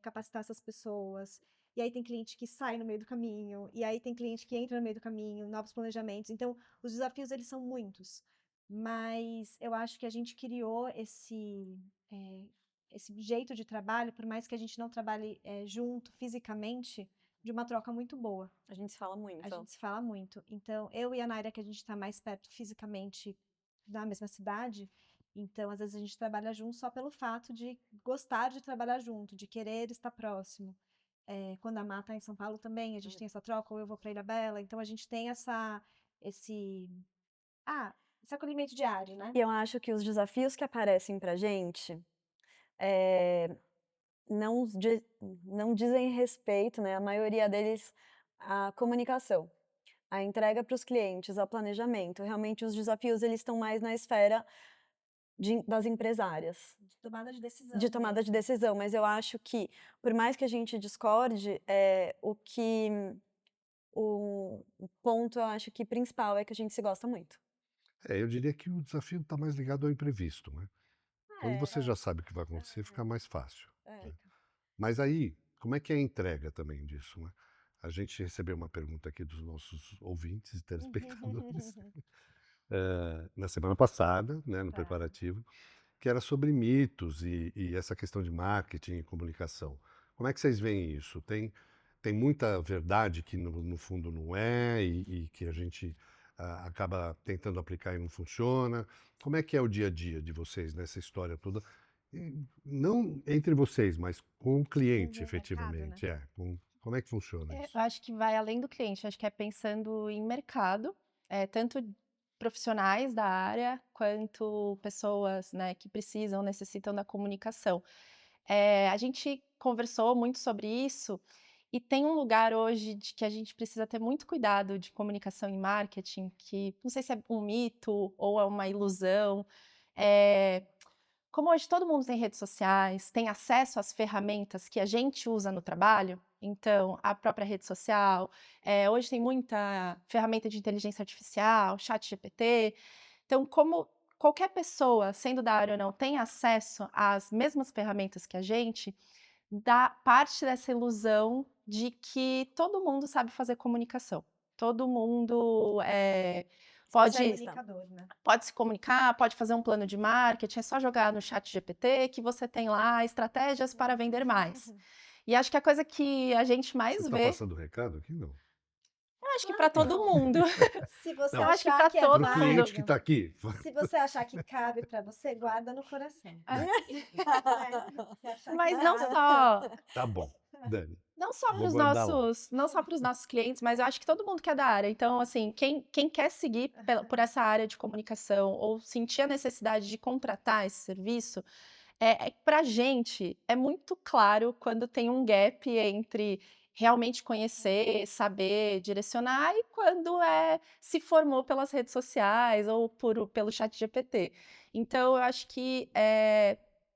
capacitar essas pessoas, e aí tem cliente que sai no meio do caminho, e aí tem cliente que entra no meio do caminho, novos planejamentos. Então, os desafios, eles são muitos, mas eu acho que a gente criou esse jeito de trabalho, por mais que a gente não trabalhe junto fisicamente, de uma troca muito boa. A gente se fala muito. A gente se fala muito. Então, eu e a Naira, que a gente está mais perto fisicamente da mesma cidade, então, às vezes a gente trabalha junto só pelo fato de gostar de trabalhar junto, de querer estar próximo. Quando a Má está em São Paulo também, a gente tem essa troca, ou eu vou para Ilhabela, então a gente tem esse acolhimento diário, né? E eu acho que os desafios que aparecem pra gente não dizem respeito, né? A maioria deles à comunicação, à entrega para os clientes, ao planejamento. Realmente os desafios eles estão mais na esfera das empresárias. De tomada de decisão. De tomada de decisão, mas eu acho que, por mais que a gente discorde, o ponto, eu acho que principal é que a gente se gosta muito. Eu diria que o desafio está mais ligado ao imprevisto, né? Quando você já sabe o que vai acontecer, fica mais fácil. Né? Mas aí, como é que é a entrega também disso, né? A gente recebeu uma pergunta aqui dos nossos ouvintes e telespectadores na semana passada, né, no preparativo, que era sobre mitos e essa questão de marketing e comunicação. Como é que vocês veem isso? Tem muita verdade que no fundo não é e que a gente acaba tentando aplicar e não funciona? Como é que é o dia a dia de vocês nessa história toda? Não entre vocês, mas com o cliente, Com o efetivamente. mercado, Como é que funciona isso? Eu acho que vai além do cliente, acho que é pensando em mercado, tanto profissionais da área, quanto pessoas, né, que precisam, necessitam da comunicação. A gente conversou muito sobre isso e tem um lugar hoje de que a gente precisa ter muito cuidado de comunicação e marketing, que não sei se é um mito ou é uma ilusão. Como hoje todo mundo tem redes sociais, tem acesso às ferramentas que a gente usa no trabalho, então a própria rede social, hoje tem muita ferramenta de inteligência artificial, chat GPT, então como qualquer pessoa, sendo da área ou não, tem acesso às mesmas ferramentas que a gente, dá parte dessa ilusão de que todo mundo sabe fazer comunicação, todo mundo pode Comunicador, né? pode se comunicar, pode fazer um plano de marketing, é só jogar no chat GPT que você tem lá estratégias para vender mais. E acho que a coisa que a gente mais Você está vê, passando recado aqui? Não. eu acho que para todo mundo. Se você Não. Eu acho que achar para que é todo Para o mundo. cliente que está aqui. Se você achar que cabe para você, guarda no coração. Se achar Mas que não cabe- só, Tá bom, Dani. não só para Vou os guardar lá. não só para os nossos clientes, mas eu acho que todo mundo que é da área. Então, assim, quem quer seguir por essa área de comunicação ou sentir a necessidade de contratar esse serviço, para a gente é muito claro quando tem um gap entre realmente conhecer, saber direcionar e quando se formou pelas redes sociais ou pelo chat GPT. Então, eu acho que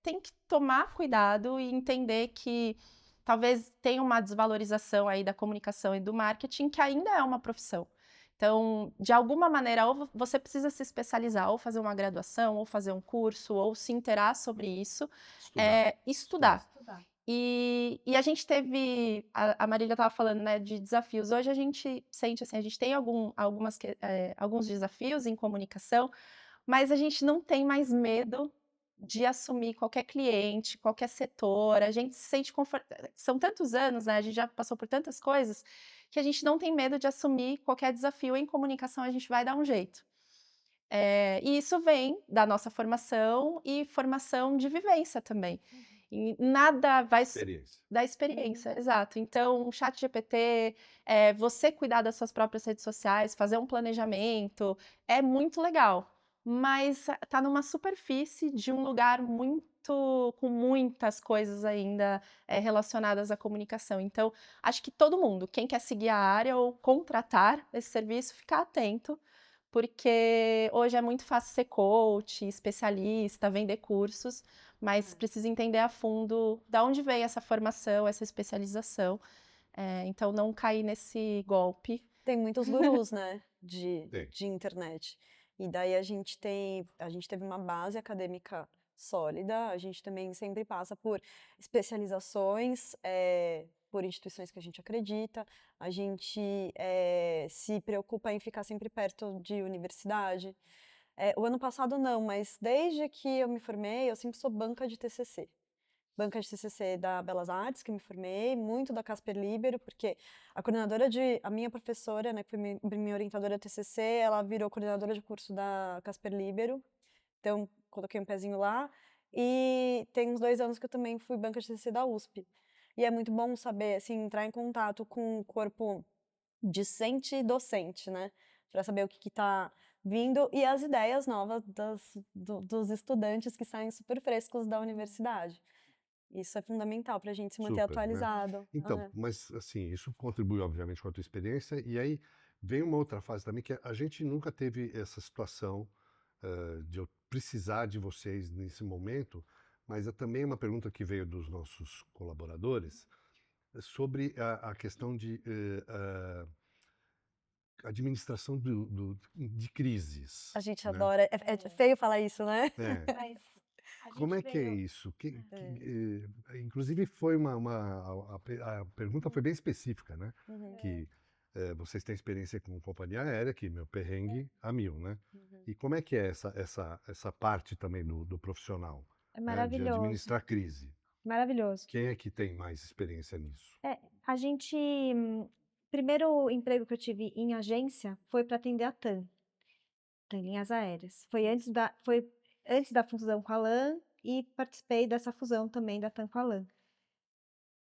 tem que tomar cuidado e entender que talvez tenha uma desvalorização aí da comunicação e do marketing, que ainda é uma profissão. Então, de alguma maneira, ou você precisa se especializar, ou fazer uma graduação, ou fazer um curso, ou se inteirar sobre isso, estudar. E a gente teve, a Marília estava falando, né, de desafios. Hoje a gente sente assim, a gente tem alguns desafios em comunicação, mas a gente não tem mais medo de assumir qualquer cliente, qualquer setor. A gente se sente confortável. São tantos anos, né? A gente já passou por tantas coisas que a gente não tem medo de assumir qualquer desafio em comunicação. A gente vai dar um jeito. E isso vem da nossa formação e formação de vivência também. E nada vai Experiência. da experiência, exato. Então, o ChatGPT, você cuidar das suas próprias redes sociais, fazer um planejamento, é muito legal. Mas tá numa superfície de um lugar com muitas coisas ainda relacionadas à comunicação. Então, acho que todo mundo, quem quer seguir a área ou contratar esse serviço, ficar atento, porque hoje é muito fácil ser coach, especialista, vender cursos, mas precisa entender a fundo de onde veio essa formação, essa especialização. Então, não cair nesse golpe. Tem muitos gurus, né, de Tem. internet. E daí a gente teve uma base acadêmica sólida, a gente também sempre passa por especializações, por instituições que a gente acredita, a gente se preocupa em ficar sempre perto de universidade. O ano passado não, mas desde que eu me formei, eu sempre sou banca de TCC. Banca de TCC da Belas Artes, que eu me formei, muito da Casper Libero, porque a minha professora, né, que foi minha orientadora TCC, ela virou coordenadora de curso da Casper Libero, então coloquei um pezinho lá, e tem uns 2 anos que eu também fui banca de TCC da USP. E é muito bom saber, assim, entrar em contato com o corpo discente e docente, né, para saber o que está vindo e as ideias novas dos estudantes que saem super frescos da universidade. Isso é fundamental para a gente se manter Super, né? atualizado. Então, mas assim, isso contribui obviamente com a tua experiência, e aí vem uma outra fase também, que a gente nunca teve essa situação de eu precisar de vocês nesse momento, mas é também uma pergunta que veio dos nossos colaboradores sobre a questão de administração de crises, A gente né? adora. É feio falar isso, né? É. Mas a Como é gente que é veio. isso? Inclusive foi a pergunta foi bem específica, né? Uhum, Que vocês têm experiência com companhia aérea, que meu perrengue a mil, né? uhum. E como é que é essa parte também do profissional, É né? De maravilhoso, administrar crise? maravilhoso. Quem é que tem mais experiência nisso? A gente, primeiro emprego que eu tive em agência foi para atender a TAM, Linhas Aéreas. Foi antes da fusão com a LAN e participei dessa fusão também da TAM com a LAN.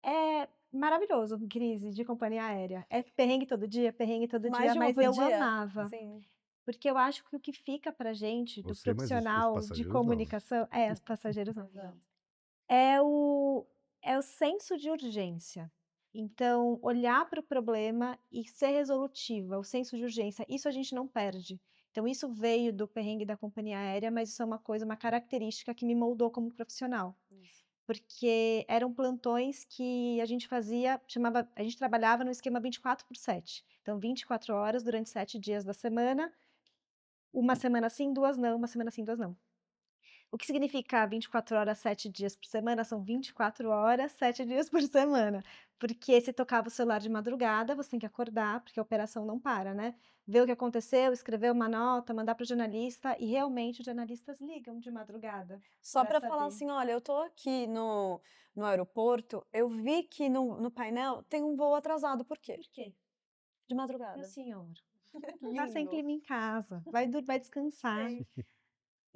É maravilhoso, crise de companhia aérea. É perrengue todo Mais dia, de uma mas por eu dia. amava. Sim. Porque eu acho que o que fica pra gente, do Você, mas os profissional de passageiros não. comunicação, os passageiros não, Exato. é o senso de urgência. Então, olhar para o problema e ser resolutiva, o senso de urgência, isso a gente não perde. Então, isso veio do perrengue da companhia aérea, mas isso é uma característica que me moldou como profissional. Isso. Porque eram plantões que a gente a gente trabalhava no esquema 24/7. Então, 24 horas durante 7 dias da semana, uma semana sim, 2 não, uma semana sim, 2 não. O que significa 24 horas, 7 dias por semana? São 24 horas, 7 dias por semana. Porque se tocava o celular de madrugada, você tem que acordar, porque a operação não para, né? Ver o que aconteceu, escrever uma nota, mandar para o jornalista, e realmente os jornalistas ligam de madrugada. Só Pra para falar saber. assim, olha, eu tô aqui no aeroporto, eu vi que no painel tem um voo atrasado. Por quê? Por quê? De Meu madrugada. senhor, tá sem Lindo. clima em casa, vai descansar. Sim.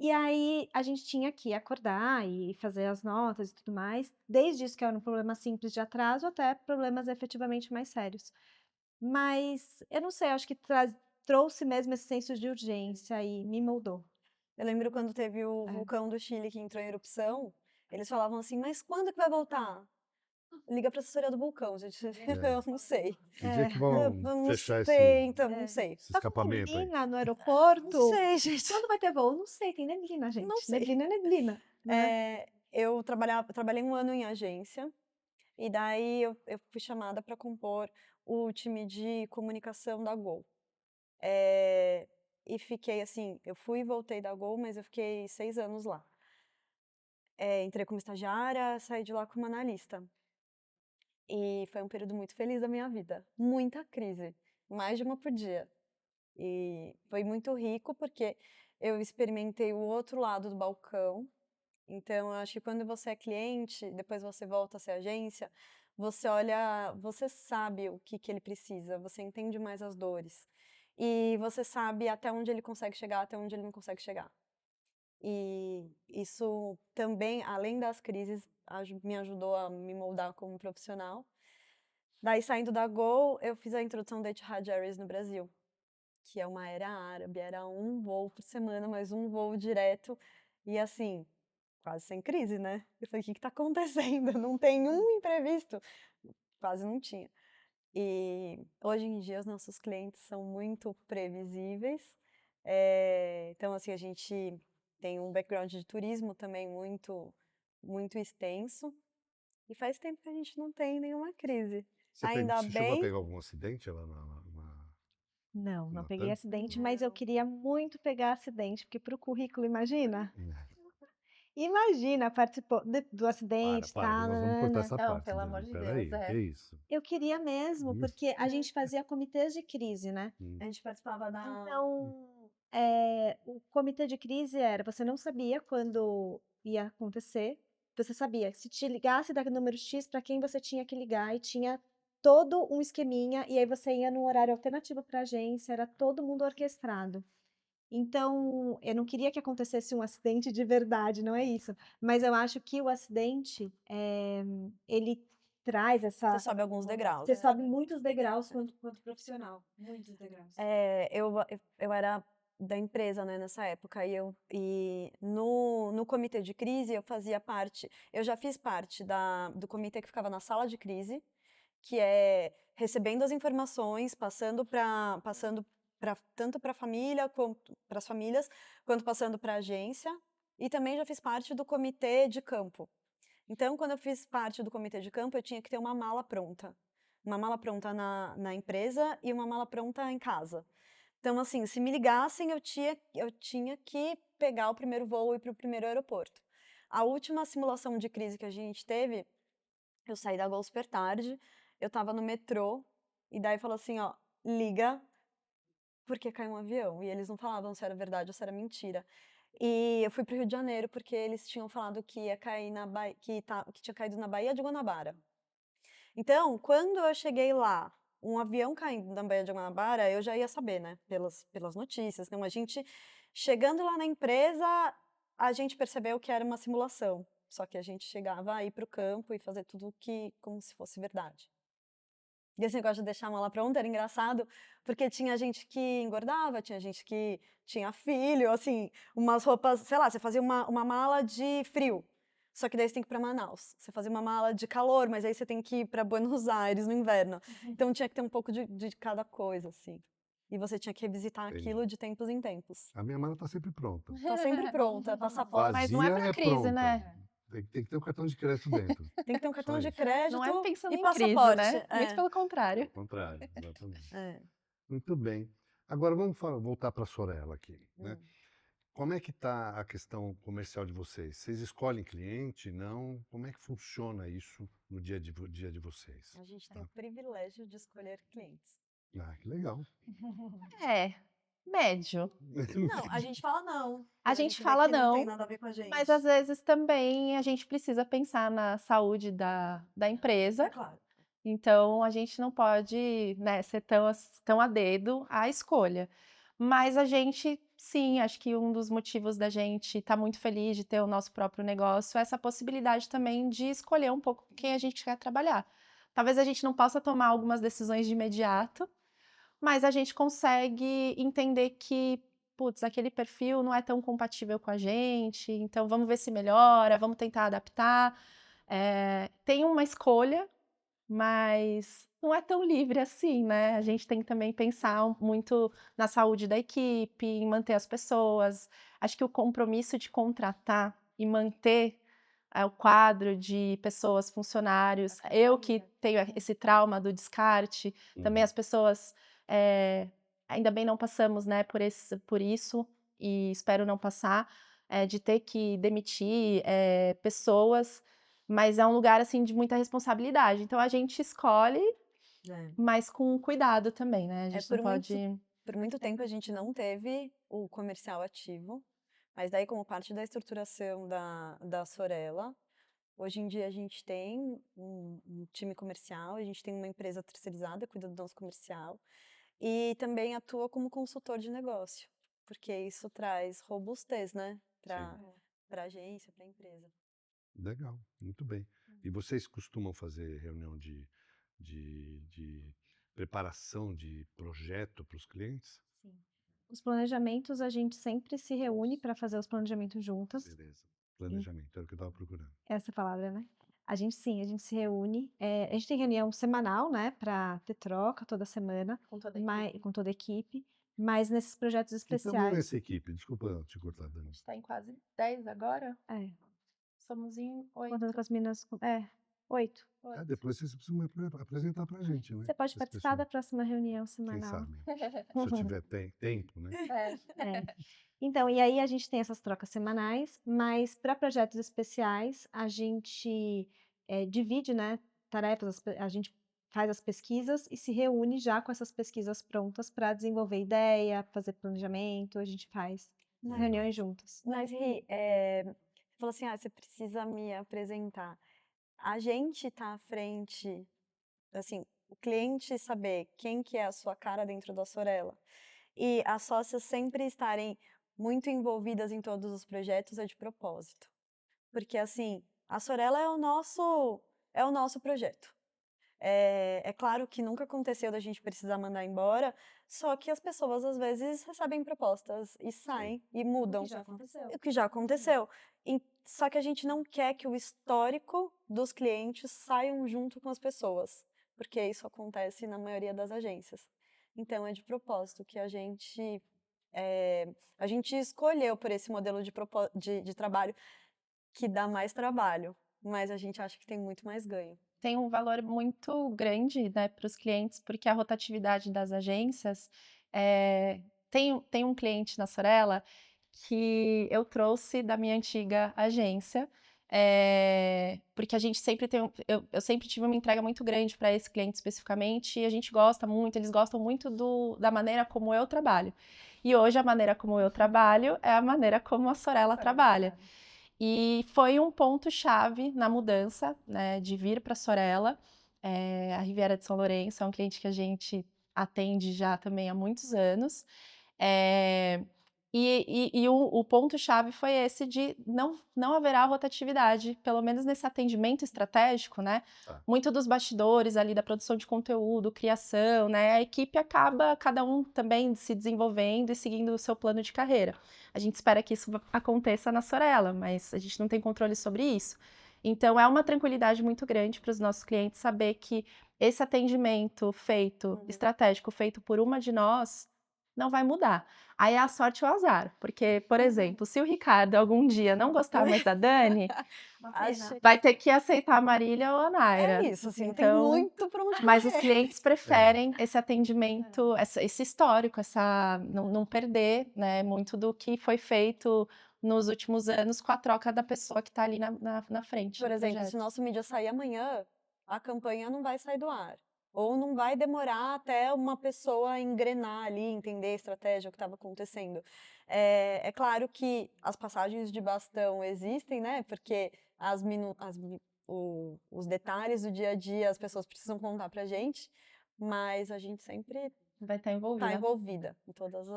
E aí a gente tinha que acordar e fazer as notas e tudo mais, desde isso que era um problema simples de atraso até problemas efetivamente mais sérios. Mas eu não sei, acho que trouxe mesmo esse senso de urgência e me moldou. Eu lembro quando teve o vulcão do Chile que entrou em erupção, eles falavam assim, mas quando que vai voltar? Liga pra assessoria do vulcão, gente. Eu não sei. Que dia que Eu vão não fechar sei, então, não É. sei. esse Tá com escapamento aí? neblina no Não aeroporto? sei, gente. Quando vai ter voo? Não sei, tem neblina, gente. Não sei. Neblina é neblina, né? Eu trabalhei 1 ano em agência, e daí eu fui chamada para compor o time de comunicação da Gol. E fiquei assim, eu fui e voltei da Gol, mas eu fiquei 6 anos lá. Entrei como estagiária, saí de lá como analista. E foi um período muito feliz da minha vida. Muita crise, mais de uma por dia. E foi muito rico porque eu experimentei o outro lado do balcão. Então, eu acho que quando você é cliente, depois você volta a ser agência, você olha, você sabe o que ele precisa, você entende mais as dores. E você sabe até onde ele consegue chegar, até onde ele não consegue chegar. E isso também, além das crises, me ajudou a me moldar como profissional. Daí, saindo da Gol, eu fiz a introdução da Etihad Airways no Brasil, que é uma aérea árabe, era um voo por semana, mas um voo direto. E assim, quase sem crise, né? Eu falei, o que está acontecendo? Não tem um imprevisto. Quase não tinha. E hoje em dia os nossos clientes são muito previsíveis. Então, assim, a gente tem um background de turismo também muito extenso. E faz tempo que a gente não tem nenhuma crise. Ainda Você chegou a bem. pegar algum acidente lá Não, não na peguei TAM? acidente, mas eu Não. queria muito pegar acidente, porque para o currículo, imagina? É. Imagina, participou do acidente, Para, tá? nós vamos cortar essa Não, parte, pelo amor Dani. de Deus, Peraí, que é. isso? Eu queria mesmo, porque a gente fazia comitês de crise, né? Hum. A gente participava da. Então, o comitê de crise era, você não sabia quando ia acontecer, você sabia, se te ligasse da número X, para quem você tinha que ligar, e tinha todo um esqueminha, e aí você ia num horário alternativo para a agência, era todo mundo orquestrado. Então, eu não queria que acontecesse um acidente de verdade, não é isso. Mas eu acho que o acidente, ele traz Você essa. sobe alguns degraus. Você sobe muitos degraus quanto profissional. Muitos degraus. Eu era da empresa, né, nessa época, e no comitê de crise eu fazia parte, eu já fiz parte do comitê que ficava na sala de crise, que é recebendo as informações, passando tanto para a família, quanto para as famílias, quanto passando para a agência, e também já fiz parte do comitê de campo. Então, quando eu fiz parte do comitê de campo, eu tinha que ter uma mala pronta. Uma mala pronta na empresa e uma mala pronta em casa. Então, assim, se me ligassem, eu tinha que pegar o primeiro voo e ir para o primeiro aeroporto. A última simulação de crise que a gente teve, eu saí da Gol super tarde, eu estava no metrô, e daí falou assim, ó, liga, porque caiu um avião. E eles não falavam se era verdade ou se era mentira. E eu fui para o Rio de Janeiro porque eles tinham falado que ia cair que tinha caído na Baía de Guanabara. Então, quando eu cheguei lá, um avião caindo na Baía de Guanabara, eu já ia saber, né? Pelas notícias. Então, a gente, chegando lá na empresa, a gente percebeu que era uma simulação. Só que a gente chegava a ir para o campo e fazer tudo como se fosse verdade. E esse negócio de deixar a mala pronta era engraçado, porque tinha gente que engordava, tinha gente que tinha filho, assim, umas roupas, sei lá, você fazia uma mala de frio, só que daí você tem que ir pra Manaus. Você fazia uma mala de calor, mas aí você tem que ir pra Buenos Aires no inverno. Então tinha que ter um pouco de cada coisa, assim. E você tinha que revisitar Entendi. aquilo de tempos em tempos. A minha mala tá sempre pronta. Tá sempre pronta, passaporte. Mas não é Vazia pra é crise, pronta. né? Tem que ter um cartão de crédito dentro. Tem que ter um cartão Só de isso. crédito Não é pensando e em crise, passaporte. né? Muito pelo contrário. Ao contrário, exatamente. É. Muito bem. Agora vamos voltar para a Sorella aqui, né? Hum. Como é que está a questão comercial de vocês? Vocês escolhem cliente? Não? Como é que funciona isso no dia de vocês? A gente tem o privilégio de escolher clientes. Ah, que legal. É, médio. Não, a gente fala não. A quando gente vê fala que não tem não, nada a ver com a gente. mas às vezes também a gente precisa pensar na saúde da empresa. É claro. Então a gente não pode, né, ser tão a dedo a escolha. Mas a gente, sim, acho que um dos motivos da gente estar muito feliz de ter o nosso próprio negócio é essa possibilidade também de escolher um pouco com quem a gente quer trabalhar. Talvez a gente não possa tomar algumas decisões de imediato, mas a gente consegue entender que, putz, aquele perfil não é tão compatível com a gente, então vamos ver se melhora, vamos tentar adaptar. Tem uma escolha, mas não é tão livre assim, né? A gente tem que também pensar muito na saúde da equipe, em manter as pessoas. Acho que o compromisso de contratar e manter o quadro de pessoas, funcionários, eu que tenho esse trauma do descarte, também as pessoas, ainda bem não passamos, né, por isso, e espero não passar, de ter que demitir pessoas. mas é um lugar, assim, de muita responsabilidade. Então, a gente escolhe, mas com cuidado também, né? A gente não pode... Por muito tempo a gente não teve o comercial ativo, mas daí como parte da estruturação da Sorella, hoje em dia a gente tem um time comercial, a gente tem uma empresa terceirizada, cuida do nosso comercial, e também atua como consultor de negócio, porque isso traz robustez, né, para a agência, para a empresa. Legal, muito bem. E vocês costumam fazer reunião de preparação de projeto para os clientes? Sim. Os planejamentos, a gente sempre se reúne para fazer os planejamentos juntas. Beleza. Planejamento, era o que eu estava procurando. Essa palavra, né? A gente se reúne. A gente tem reunião semanal, né, para ter troca toda semana, Com toda a equipe. com toda a equipe, mas nesses projetos Que tamanho é especiais. essa equipe? Desculpa te cortar, A Dani. gente tá em quase 10 agora. É, Somos em 8. contando com as meninas. 8. Depois vocês precisam apresentar pra gente, né? Você pode esse participar pessoal. da próxima reunião Quem semanal. sabe? Se eu tiver tempo, né? É. Então, e aí a gente tem essas trocas semanais, mas para projetos especiais, a gente divide, né, tarefas, a gente faz as pesquisas e se reúne já com essas pesquisas prontas para desenvolver ideia, fazer planejamento, a gente faz reuniões juntas. Mas, Ri, você falou assim, você precisa me apresentar. A gente tá à frente, assim, o cliente saber quem que é a sua cara dentro da Sorella e as sócias sempre estarem muito envolvidas em todos os projetos é de propósito. Porque, assim, a Sorella é o nosso projeto. É claro que nunca aconteceu da gente precisar mandar embora, só que as pessoas às vezes recebem propostas e saem e mudam. O que já aconteceu. Só que a gente não quer que o histórico dos clientes saiam junto com as pessoas, porque isso acontece na maioria das agências. Então é de propósito que a gente escolheu por esse modelo de trabalho que dá mais trabalho, mas a gente acha que tem muito mais ganho. Tem um valor muito grande, né, para os clientes, porque a rotatividade das agências. Tem um cliente na Sorella que eu trouxe da minha antiga agência, porque a gente sempre eu sempre tive uma entrega muito grande para esse cliente especificamente, e a gente gosta muito, eles gostam muito da maneira como eu trabalho. E hoje a maneira como eu trabalho é a maneira como a Sorella trabalha. E foi um ponto-chave na mudança, né, de vir para a Sorella. A Riviera de São Lourenço é um cliente que a gente atende já também há muitos anos. O ponto-chave foi esse de não haverá rotatividade, pelo menos nesse atendimento estratégico, né? Muito dos bastidores ali da produção de conteúdo, criação, né? A equipe acaba, cada um também se desenvolvendo e seguindo o seu plano de carreira. A gente espera que isso aconteça na Sorella, mas a gente não tem controle sobre isso. Então, é uma tranquilidade muito grande para os nossos clientes saber que esse atendimento feito, estratégico, feito por uma de nós, não vai mudar. Aí é a sorte ou o azar, porque, por exemplo, se o Ricardo algum dia não gostar mais da Dani, vai ter que aceitar a Marília ou a Naira. É isso, assim, não tem muito pra onde Mas os correr. clientes preferem esse atendimento, esse histórico, não perder, né, muito do que foi feito nos últimos anos com a troca da pessoa que está ali na frente. Por exemplo, se o nosso mídia sair amanhã, a campanha não vai sair do ar. Ou não vai demorar até uma pessoa engrenar ali, entender a estratégia, o que estava acontecendo. É claro que as passagens de bastão existem, né? Porque os detalhes do dia a dia as pessoas precisam contar pra gente, mas a gente sempre vai estar envolvida em todas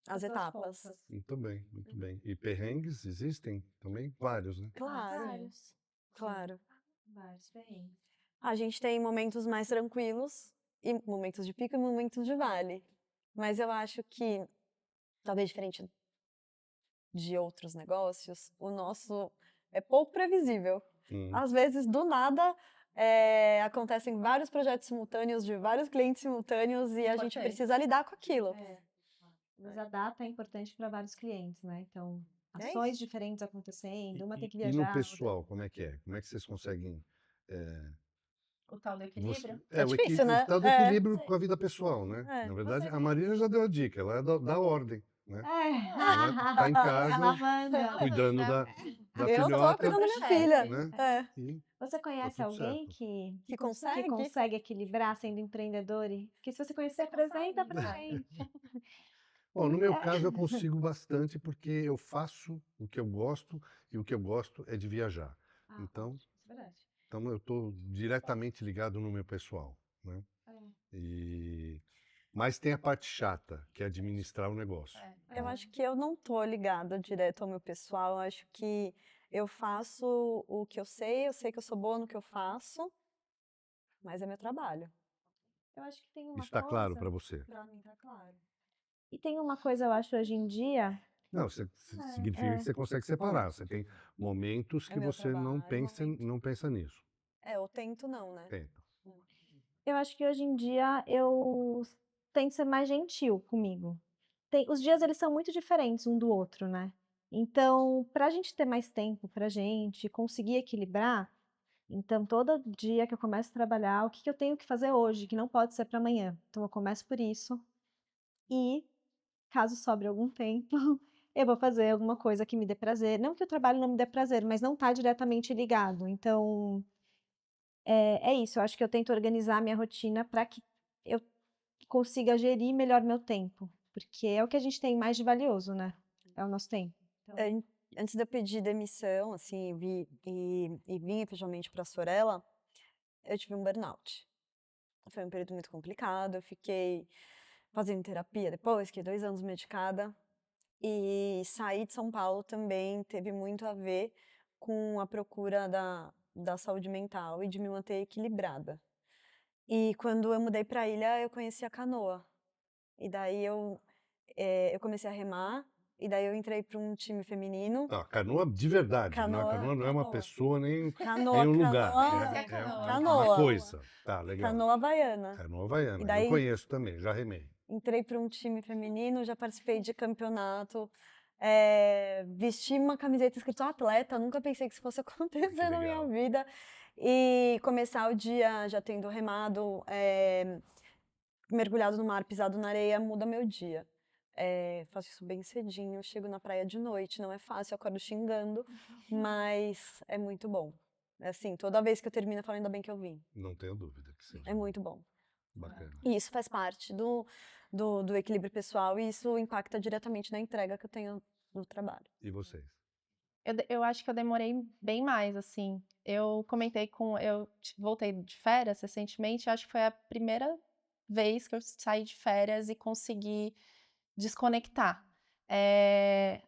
as etapas. Muito bem, muito bem. E perrengues existem também? Vários, né? Claro, claro. Vários perrengues. A gente tem momentos mais tranquilos, e momentos de pico e momentos de vale. Mas eu acho que, talvez diferente de outros negócios, o nosso é pouco previsível. Às vezes, do nada, acontecem vários projetos simultâneos, de vários clientes simultâneos, e a gente precisa lidar com aquilo. Mas a data é importante para vários clientes, né? Então, ações diferentes acontecendo, uma tem que viajar. E no pessoal, como é que é? Como é que vocês conseguem... O tal do equilíbrio? É difícil, né? O tal do equilíbrio com a vida pessoal, né? É. Na verdade, a Marília já deu a dica, ela é da ordem, né? Ela tá em casa, lavanda. cuidando da Eu tô filhota, cuidando da minha chefe. filha. né? É. E Você conhece tudo alguém certo. que Que consegue? consegue equilibrar sendo empreendedor? Porque se você conhecer, apresenta pra gente. Bom, no meu É. caso eu consigo bastante porque eu faço o que eu gosto e o que eu gosto é de viajar. Então, Ótimo, isso é verdade. então eu estou diretamente ligado no meu pessoal, né? E mas tem a parte chata, que é administrar o negócio. Eu acho que eu não tô ligada direto ao meu pessoal. Eu acho que eu faço o que eu sei que eu sou boa no que eu faço, mas é meu trabalho. Eu acho que tem uma Isso está claro coisa. para você? Pra mim tá claro. E tem uma coisa, eu acho, hoje em dia. Não, significa que você consegue separar. Você tem momentos É que meu você não trabalho, pensa, não pensa nisso. É, eu tento não, né? Tenta. Eu acho que hoje em dia eu tento ser mais gentil comigo. Os dias eles são muito diferentes um do outro, né? Então, para a gente ter mais tempo pra gente conseguir equilibrar, então todo dia que eu começo a trabalhar, o que que eu tenho que fazer hoje, que não pode ser para amanhã? Então eu começo por isso e caso sobre algum tempo, eu vou fazer alguma coisa que me dê prazer. Não que o trabalho não me dê prazer, mas não está diretamente ligado. Então, é isso. Eu acho que eu tento organizar a minha rotina para que eu consiga gerir melhor meu tempo, porque é o que a gente tem mais de valioso, né? É o nosso tempo. Antes de eu pedir demissão, assim, e vim efetivamente para a Sorella, eu tive um burnout. Foi um período muito complicado. Eu fiquei fazendo terapia depois, fiquei 2 anos medicada. E sair de São Paulo também teve muito a ver com a procura da saúde mental e de me manter equilibrada. E quando eu mudei para a ilha, eu conheci a canoa. E daí eu comecei a remar, e daí eu entrei para um time feminino. Não, a canoa de verdade, não, a Canoa, canoa não é uma pessoa nem canoa, um lugar, canoa, é uma canoa, coisa. Tá, legal. canoa havaiana. Canoa E havaiana, eu daí conheço também, já remei. entrei para um time feminino, já participei de campeonato, vesti uma camiseta escrito atleta, nunca pensei que isso fosse acontecer na minha legal. vida. E começar o dia já tendo remado, mergulhado no mar, pisado na areia, muda meu dia. Faço isso bem cedinho, chego na praia de noite, não é fácil, eu acordo xingando, mas é muito bom. É assim, toda vez que eu termino, eu falo, ainda bem que eu vim. Não tenho dúvida que seja É muito bom. bacana. E isso faz parte do equilíbrio pessoal e isso impacta diretamente na entrega que eu tenho no trabalho. E vocês? Eu acho que eu demorei bem mais, assim. Eu comentei com. Voltei de férias recentemente, acho que foi a primeira vez que eu saí de férias e consegui desconectar.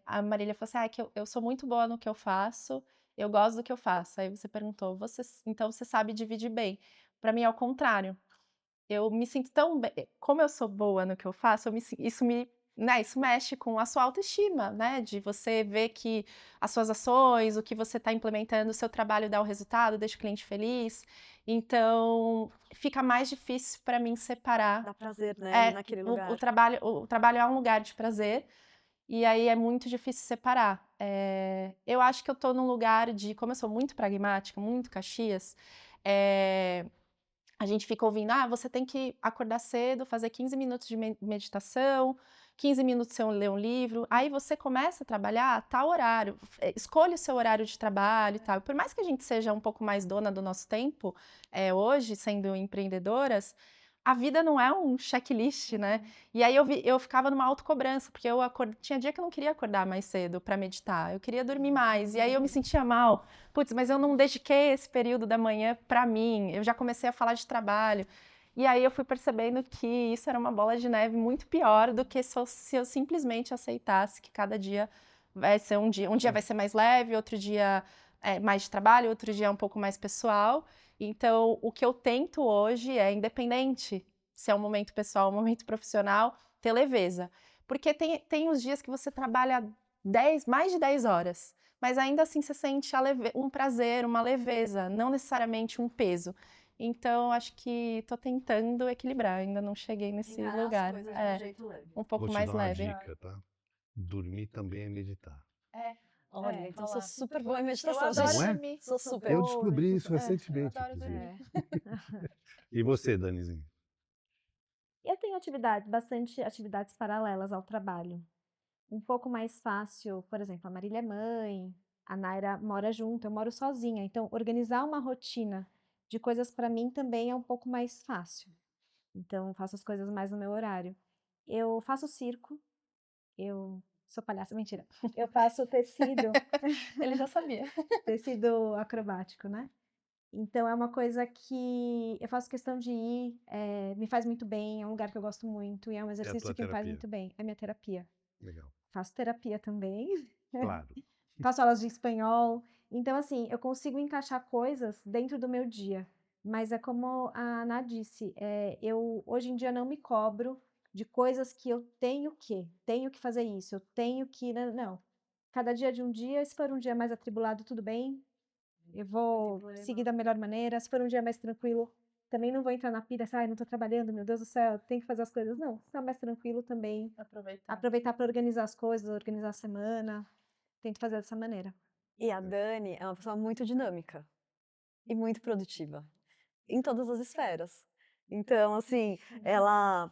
A Marília falou assim: que eu sou muito boa no que eu faço, eu gosto do que eu faço. Aí você perguntou, então você sabe dividir bem. Para mim é o contrário. Eu me sinto tão bem, como eu sou boa no que eu faço, isso mexe com a sua autoestima, né? De você ver que as suas ações, o que você está implementando, o seu trabalho dá o resultado, deixa o cliente feliz. Então, fica mais difícil para mim separar. Dá prazer, né, naquele lugar. O trabalho é um lugar de prazer. E aí é muito difícil separar. Eu acho que eu tô num lugar de, como eu sou muito pragmática, muito Caxias, a gente fica ouvindo, você tem que acordar cedo, fazer 15 minutos de meditação, 15 minutos você ler um livro, aí você começa a trabalhar a tal horário, escolhe o seu horário de trabalho e tal. Por mais que a gente seja um pouco mais dona do nosso tempo, hoje, sendo empreendedoras, a vida não é um checklist, né? E aí eu ficava numa autocobrança, porque tinha dia que eu não queria acordar mais cedo para meditar, eu queria dormir mais, e aí eu me sentia mal. Putz, mas eu não dediquei esse período da manhã para mim, eu já comecei a falar de trabalho. E aí eu fui percebendo que isso era uma bola de neve muito pior do que se eu simplesmente aceitasse que cada dia vai ser um dia vai ser mais leve, outro dia mais de trabalho, outro dia um pouco mais pessoal. Então, o que eu tento hoje é, independente se é um momento pessoal ou um momento profissional, ter leveza. Porque tem os dias que você trabalha mais de 10 horas, mas ainda assim você sente um prazer, uma leveza, não necessariamente um peso. Então, acho que estou tentando equilibrar, ainda não cheguei nesse Encarar as lugar. coisas de um jeito leve. Um pouco Vou te mais dar uma leve. dica, tá? Dormir também é meditar. Olha, então eu sou rolar. super boa em Eu meditação, adoro Não é? dormir. Sou super. Eu descobri isso recentemente, Eu adoro inclusive. dormir. E você, Danizinho? Eu tenho bastante atividades paralelas ao trabalho. Um pouco mais fácil, por exemplo, a Marília é mãe, A Naira mora junto, eu moro sozinha. Então, organizar uma rotina de coisas para mim também é um pouco mais fácil. Então, eu faço as coisas mais no meu horário. Eu faço circo, eu sou palhaça, mentira. Eu faço tecido, Ele já sabia. tecido acrobático, né? Então, é uma coisa que eu faço questão de ir, me faz muito bem, é um lugar que eu gosto muito e é um É a exercício tua que me faz terapia. muito bem. É minha terapia. Legal. Faço terapia também. Claro. Faço aulas de espanhol. Então, assim, eu consigo encaixar coisas dentro do meu dia. Mas é como a Ana disse, eu hoje em dia não me cobro de coisas que eu tenho que fazer isso, eu tenho que. Não. Cada dia de um dia, se for um dia mais atribulado, tudo bem. Eu vou seguir da melhor maneira. Se for um dia mais tranquilo, também não vou entrar na pilha, assim, ai, não tô trabalhando, meu Deus do céu, tenho que fazer as coisas. Não, se tá mais tranquilo também. Aproveitar para organizar as coisas, organizar a semana. Tento fazer dessa maneira. E a Dani é uma pessoa muito dinâmica e muito produtiva em todas as esferas. Então, assim, ela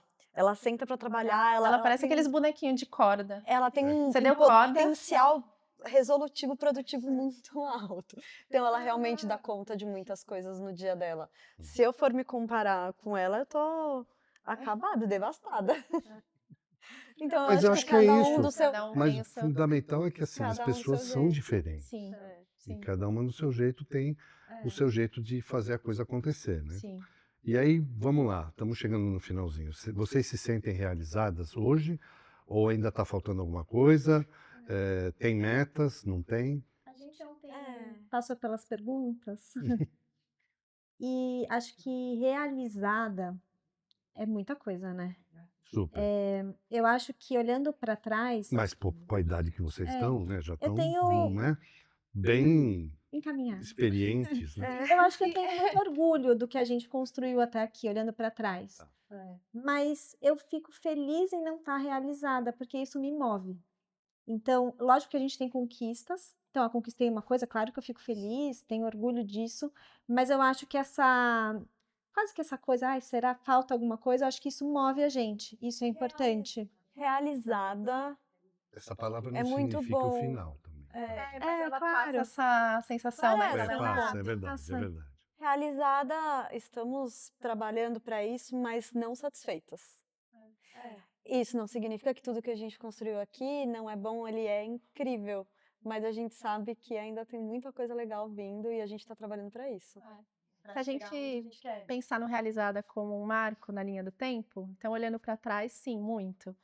senta para trabalhar, Ela parece tem, aqueles bonequinhos de corda. ela tem um Você deu corda? potencial resolutivo produtivo muito alto. Então, ela realmente dá conta de muitas coisas no dia dela. Se eu for me comparar com ela, eu tô acabada, devastada. Então, Mas eu acho acho que que é cada um isso. do seu. Cada um Mas tem o o seu. fundamental é que assim, as Cada um do seu pessoas são jeito. diferentes. Sim, É. E sim, cada uma do seu jeito tem o seu jeito de fazer a coisa acontecer, né? sim. E aí, vamos lá, estamos chegando no finalzinho. Vocês se sentem realizadas hoje? Ou ainda está faltando alguma coisa? Tem metas? Não tem? A gente ontem passou pelas perguntas e acho que realizada é muita coisa, né? Super. Eu acho que olhando para trás, Mas pô, com a idade que vocês estão, né? Já eu estão, tenho né? Bem encaminhado. experientes, né? Eu acho que eu tenho muito orgulho do que a gente construiu até aqui, olhando para trás. Mas eu fico feliz em não estar realizada, porque isso me move. Então, lógico que a gente tem conquistas. Então, eu conquistei uma coisa, claro que eu fico feliz, tenho orgulho disso, mas eu acho que quase que essa coisa, ai, será falta alguma coisa? Eu acho que isso move a gente, isso é importante. Realizada Essa palavra é não muito significa o bom. final também. Mas ela claro. passa essa sensação, né? Parece, É, né? passa, é verdade, é Passa. verdade. Realizada, estamos trabalhando para isso, mas não satisfeitas. Isso não significa que tudo que a gente construiu aqui não é bom, ele é incrível. Mas a gente sabe que ainda tem muita coisa legal vindo e a gente está trabalhando para isso. Se a gente pensar no realizada como um marco na linha do tempo, então olhando para trás, sim, muito.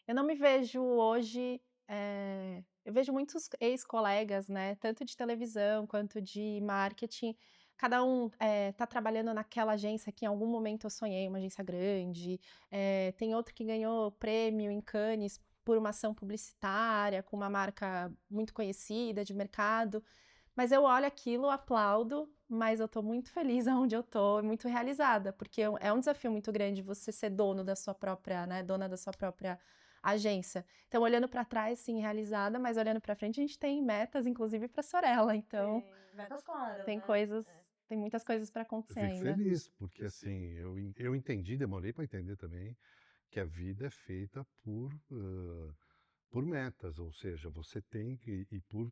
Eu não me vejo hoje. Eu vejo muitos ex-colegas, né, tanto de televisão quanto de marketing. Cada um está trabalhando naquela agência que em algum momento eu sonhei, uma agência grande. Tem outro que ganhou prêmio em Cannes por uma ação publicitária com uma marca muito conhecida de mercado. Mas eu olho aquilo, aplaudo, mas eu tô muito feliz aonde eu tô, e muito realizada, porque é um desafio muito grande você ser dono da sua própria, né, dona da sua própria agência. Então, olhando para trás, sim, realizada, mas olhando para frente, a gente tem metas, inclusive para Sorella. Então, Metas claras, tem né? coisas, tem muitas coisas para Eu acontecer fico ainda. feliz, porque assim, eu entendi, demorei para entender também, que a vida é feita por metas, ou seja, você tem que ir por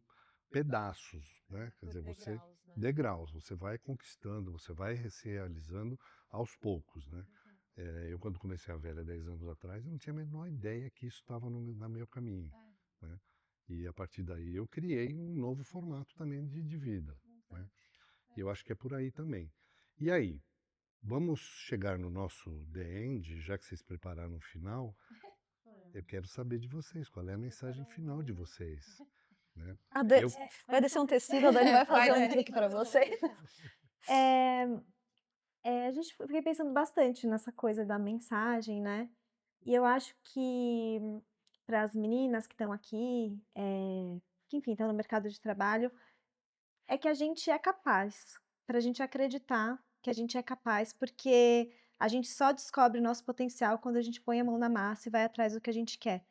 pedaços, né? Quer dizer, você degraus, você vai conquistando, você vai se realizando aos poucos, né? Eu quando comecei a velha 10 anos atrás, eu não tinha a menor ideia que isso estava no meu caminho, né? E a partir daí eu criei um novo formato também de vida, né? E eu acho que é por aí também. E aí, vamos chegar no nosso The End, já que vocês prepararam o final. Eu quero saber de vocês, qual é a mensagem final de vocês, né? Eu- Vai descer um tecido, a Dani vai fazer um truque para você. A gente fiquei pensando bastante nessa coisa da mensagem, né? E eu acho que para as meninas que estão aqui, que enfim, estão no mercado de trabalho, é que a gente é capaz, para a gente acreditar que a gente é capaz, porque a gente só descobre o nosso potencial quando a gente põe a mão na massa e vai atrás do que a gente quer.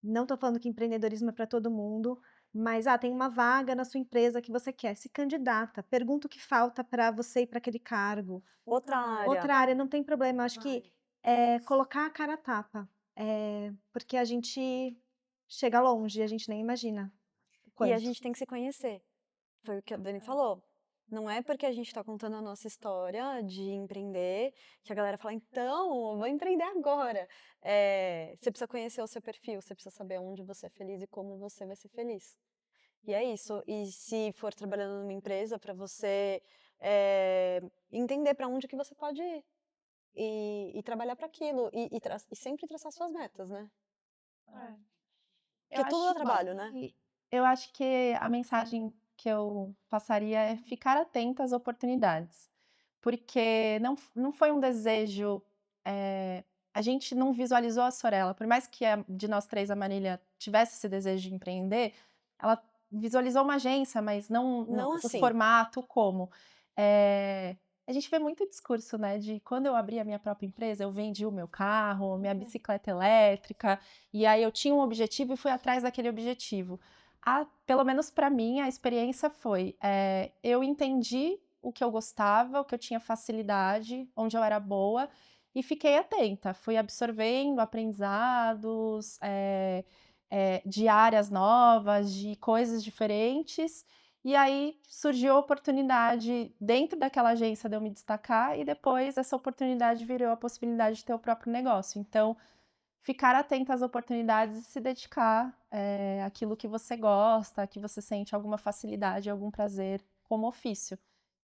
Não estou falando que empreendedorismo é para todo mundo, mas tem uma vaga na sua empresa que você quer, se candidata, pergunta o que falta para você ir para aquele cargo. Outra área, não tem problema, acho que colocar a cara a tapa, porque a gente chega longe, a gente nem imagina E a Quanto? gente tem que se conhecer. Foi o que a Dani falou. Não é porque a gente está contando a nossa história de empreender que a galera fala, então, eu vou empreender agora. Você precisa conhecer o seu perfil, você precisa saber onde você é feliz e como você vai ser feliz. E é isso. E se for trabalhando numa empresa, para você entender para onde que você pode ir. E trabalhar para aquilo. E sempre traçar suas metas, né? Eu Porque tudo acho é trabalho, né? eu acho que a mensagem que eu passaria é ficar atenta às oportunidades, porque não foi um desejo, a gente não visualizou a Sorella, por mais que de nós três a Marília tivesse esse desejo de empreender, ela visualizou uma agência, mas não Não o assim. formato como. A gente vê muito discurso, né, de quando eu abri a minha própria empresa, eu vendi o meu carro, minha bicicleta elétrica, e aí eu tinha um objetivo e fui atrás daquele objetivo. Pelo menos para mim, a experiência foi: eu entendi o que eu gostava, o que eu tinha facilidade, onde eu era boa, e fiquei atenta. Fui absorvendo aprendizados, de áreas novas, de coisas diferentes. E aí surgiu a oportunidade dentro daquela agência de eu me destacar, e depois essa oportunidade virou a possibilidade de ter o próprio negócio. Então, ficar atento às oportunidades e se dedicar àquilo que você gosta, que você sente alguma facilidade, algum prazer como ofício.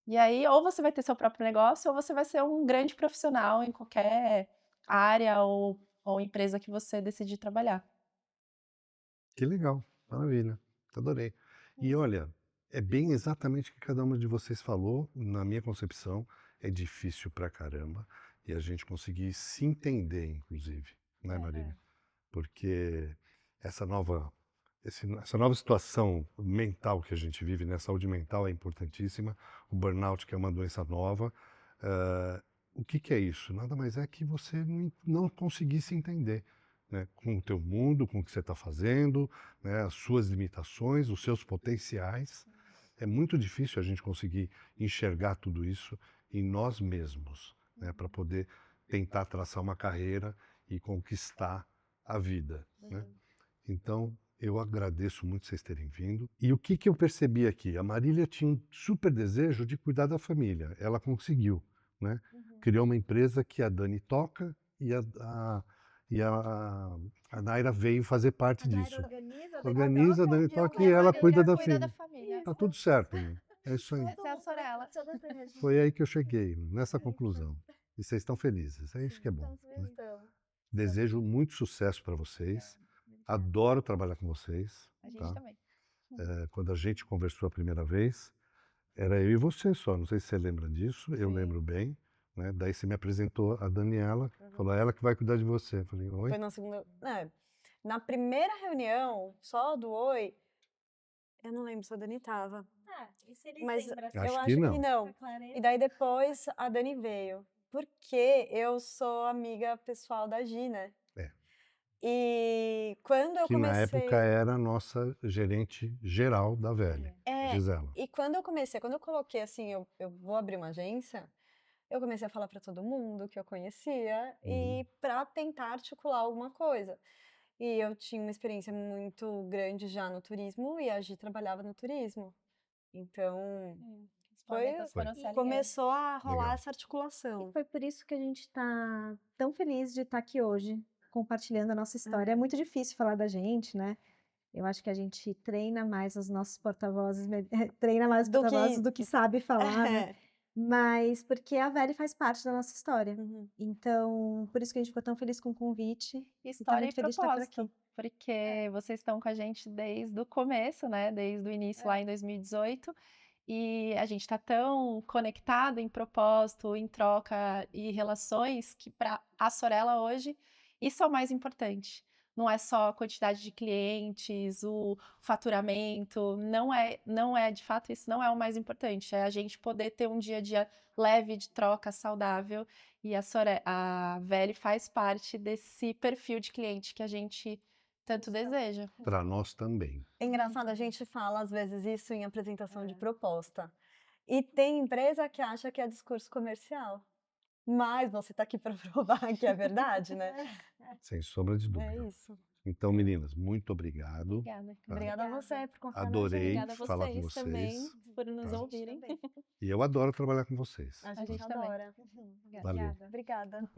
E aí, ou você vai ter seu próprio negócio, ou você vai ser um grande profissional em qualquer área ou empresa que você decidir trabalhar. Que legal, maravilha, adorei. E olha, é bem exatamente o que cada uma de vocês falou, na minha concepção, é difícil pra caramba, e a gente conseguir se entender, inclusive, né, Marília? Porque essa nova, essa nova situação mental que a gente vive, né? A saúde mental é importantíssima, o burnout, que é uma doença nova. O que que é isso? Nada mais é que você não conseguir se entender, né? Com o teu mundo, com o que você está fazendo, né? As suas limitações, os seus potenciais. É muito difícil a gente conseguir enxergar tudo isso em nós mesmos, né? Para poder tentar traçar uma carreira e conquistar a vida, né? Então, eu agradeço muito vocês terem vindo. E o que que eu percebi aqui? A Marília tinha um super desejo de cuidar da família. Ela conseguiu, né? Criou uma empresa que a Dani toca e a Naira veio fazer parte disso. Organiza, a Dani toca e ela cuida da filha. família. Tá tudo certo, né? É isso aí. Essa é a Sorella. Foi aí que eu cheguei, nessa conclusão. E vocês estão felizes, é isso que é bom, né? Desejo muito sucesso para vocês. Adoro trabalhar com vocês. A gente Tá? também. Quando a gente conversou a primeira vez, era eu e você só. Não sei se você lembra disso. Eu lembro bem. Né? Daí você me apresentou a Daniela. Falou, é ela que vai cuidar de você. Eu falei, oi? Foi na segunda. Na primeira reunião, só do Oi, eu não lembro se a Dani tava. Mas eu Acho que acho que não. não. E daí depois a Dani veio. Porque eu sou amiga pessoal da Gi, né? É. E quando eu Que na comecei. época era a nossa gerente geral da Velha, Gisela. E quando eu coloquei assim, eu vou abrir uma agência, eu comecei a falar para todo mundo que eu conhecia e para tentar articular alguma coisa. E eu tinha uma experiência muito grande já no turismo e a Gi trabalhava no turismo. Então, As planetas Foi. foram se alinhando. começou a rolar Legal. essa articulação. Foi por isso que a gente está tão feliz de estar aqui hoje, compartilhando a nossa história. É muito difícil falar da gente, né? Eu acho que a gente treina mais os nossos porta-vozes, treina mais os Do que- porta-vozes do que sabe falar, né? É. Mas porque a Velha faz parte da nossa história. Uhum. Então, por isso que a gente ficou tão feliz com o convite. E tá História e muito feliz de estar por propósito, aqui. porque vocês estão com a gente desde o começo, né? Desde o início lá em 2018. E a gente está tão conectado em propósito, em troca e relações que para a Sorella hoje isso é o mais importante. Não é só a quantidade de clientes, o faturamento, não é de fato isso não é o mais importante. É a gente poder ter um dia a dia leve de troca, saudável. E a Veli faz parte desse perfil de cliente que a gente tanto deseja. Para nós também. É engraçado, a gente fala às vezes isso em apresentação de proposta. E tem empresa que acha que é discurso comercial. Mas você está aqui para provar que é verdade, né? Sem sombra de dúvida. É isso. Então, meninas, muito obrigado. Obrigada. Obrigada a você por confiar na Adorei gente. Obrigada a falar com vocês também vocês. por nos Tá. ouvirem. Também. E eu adoro trabalhar com vocês. A gente gente também. adora. Valeu. Obrigada.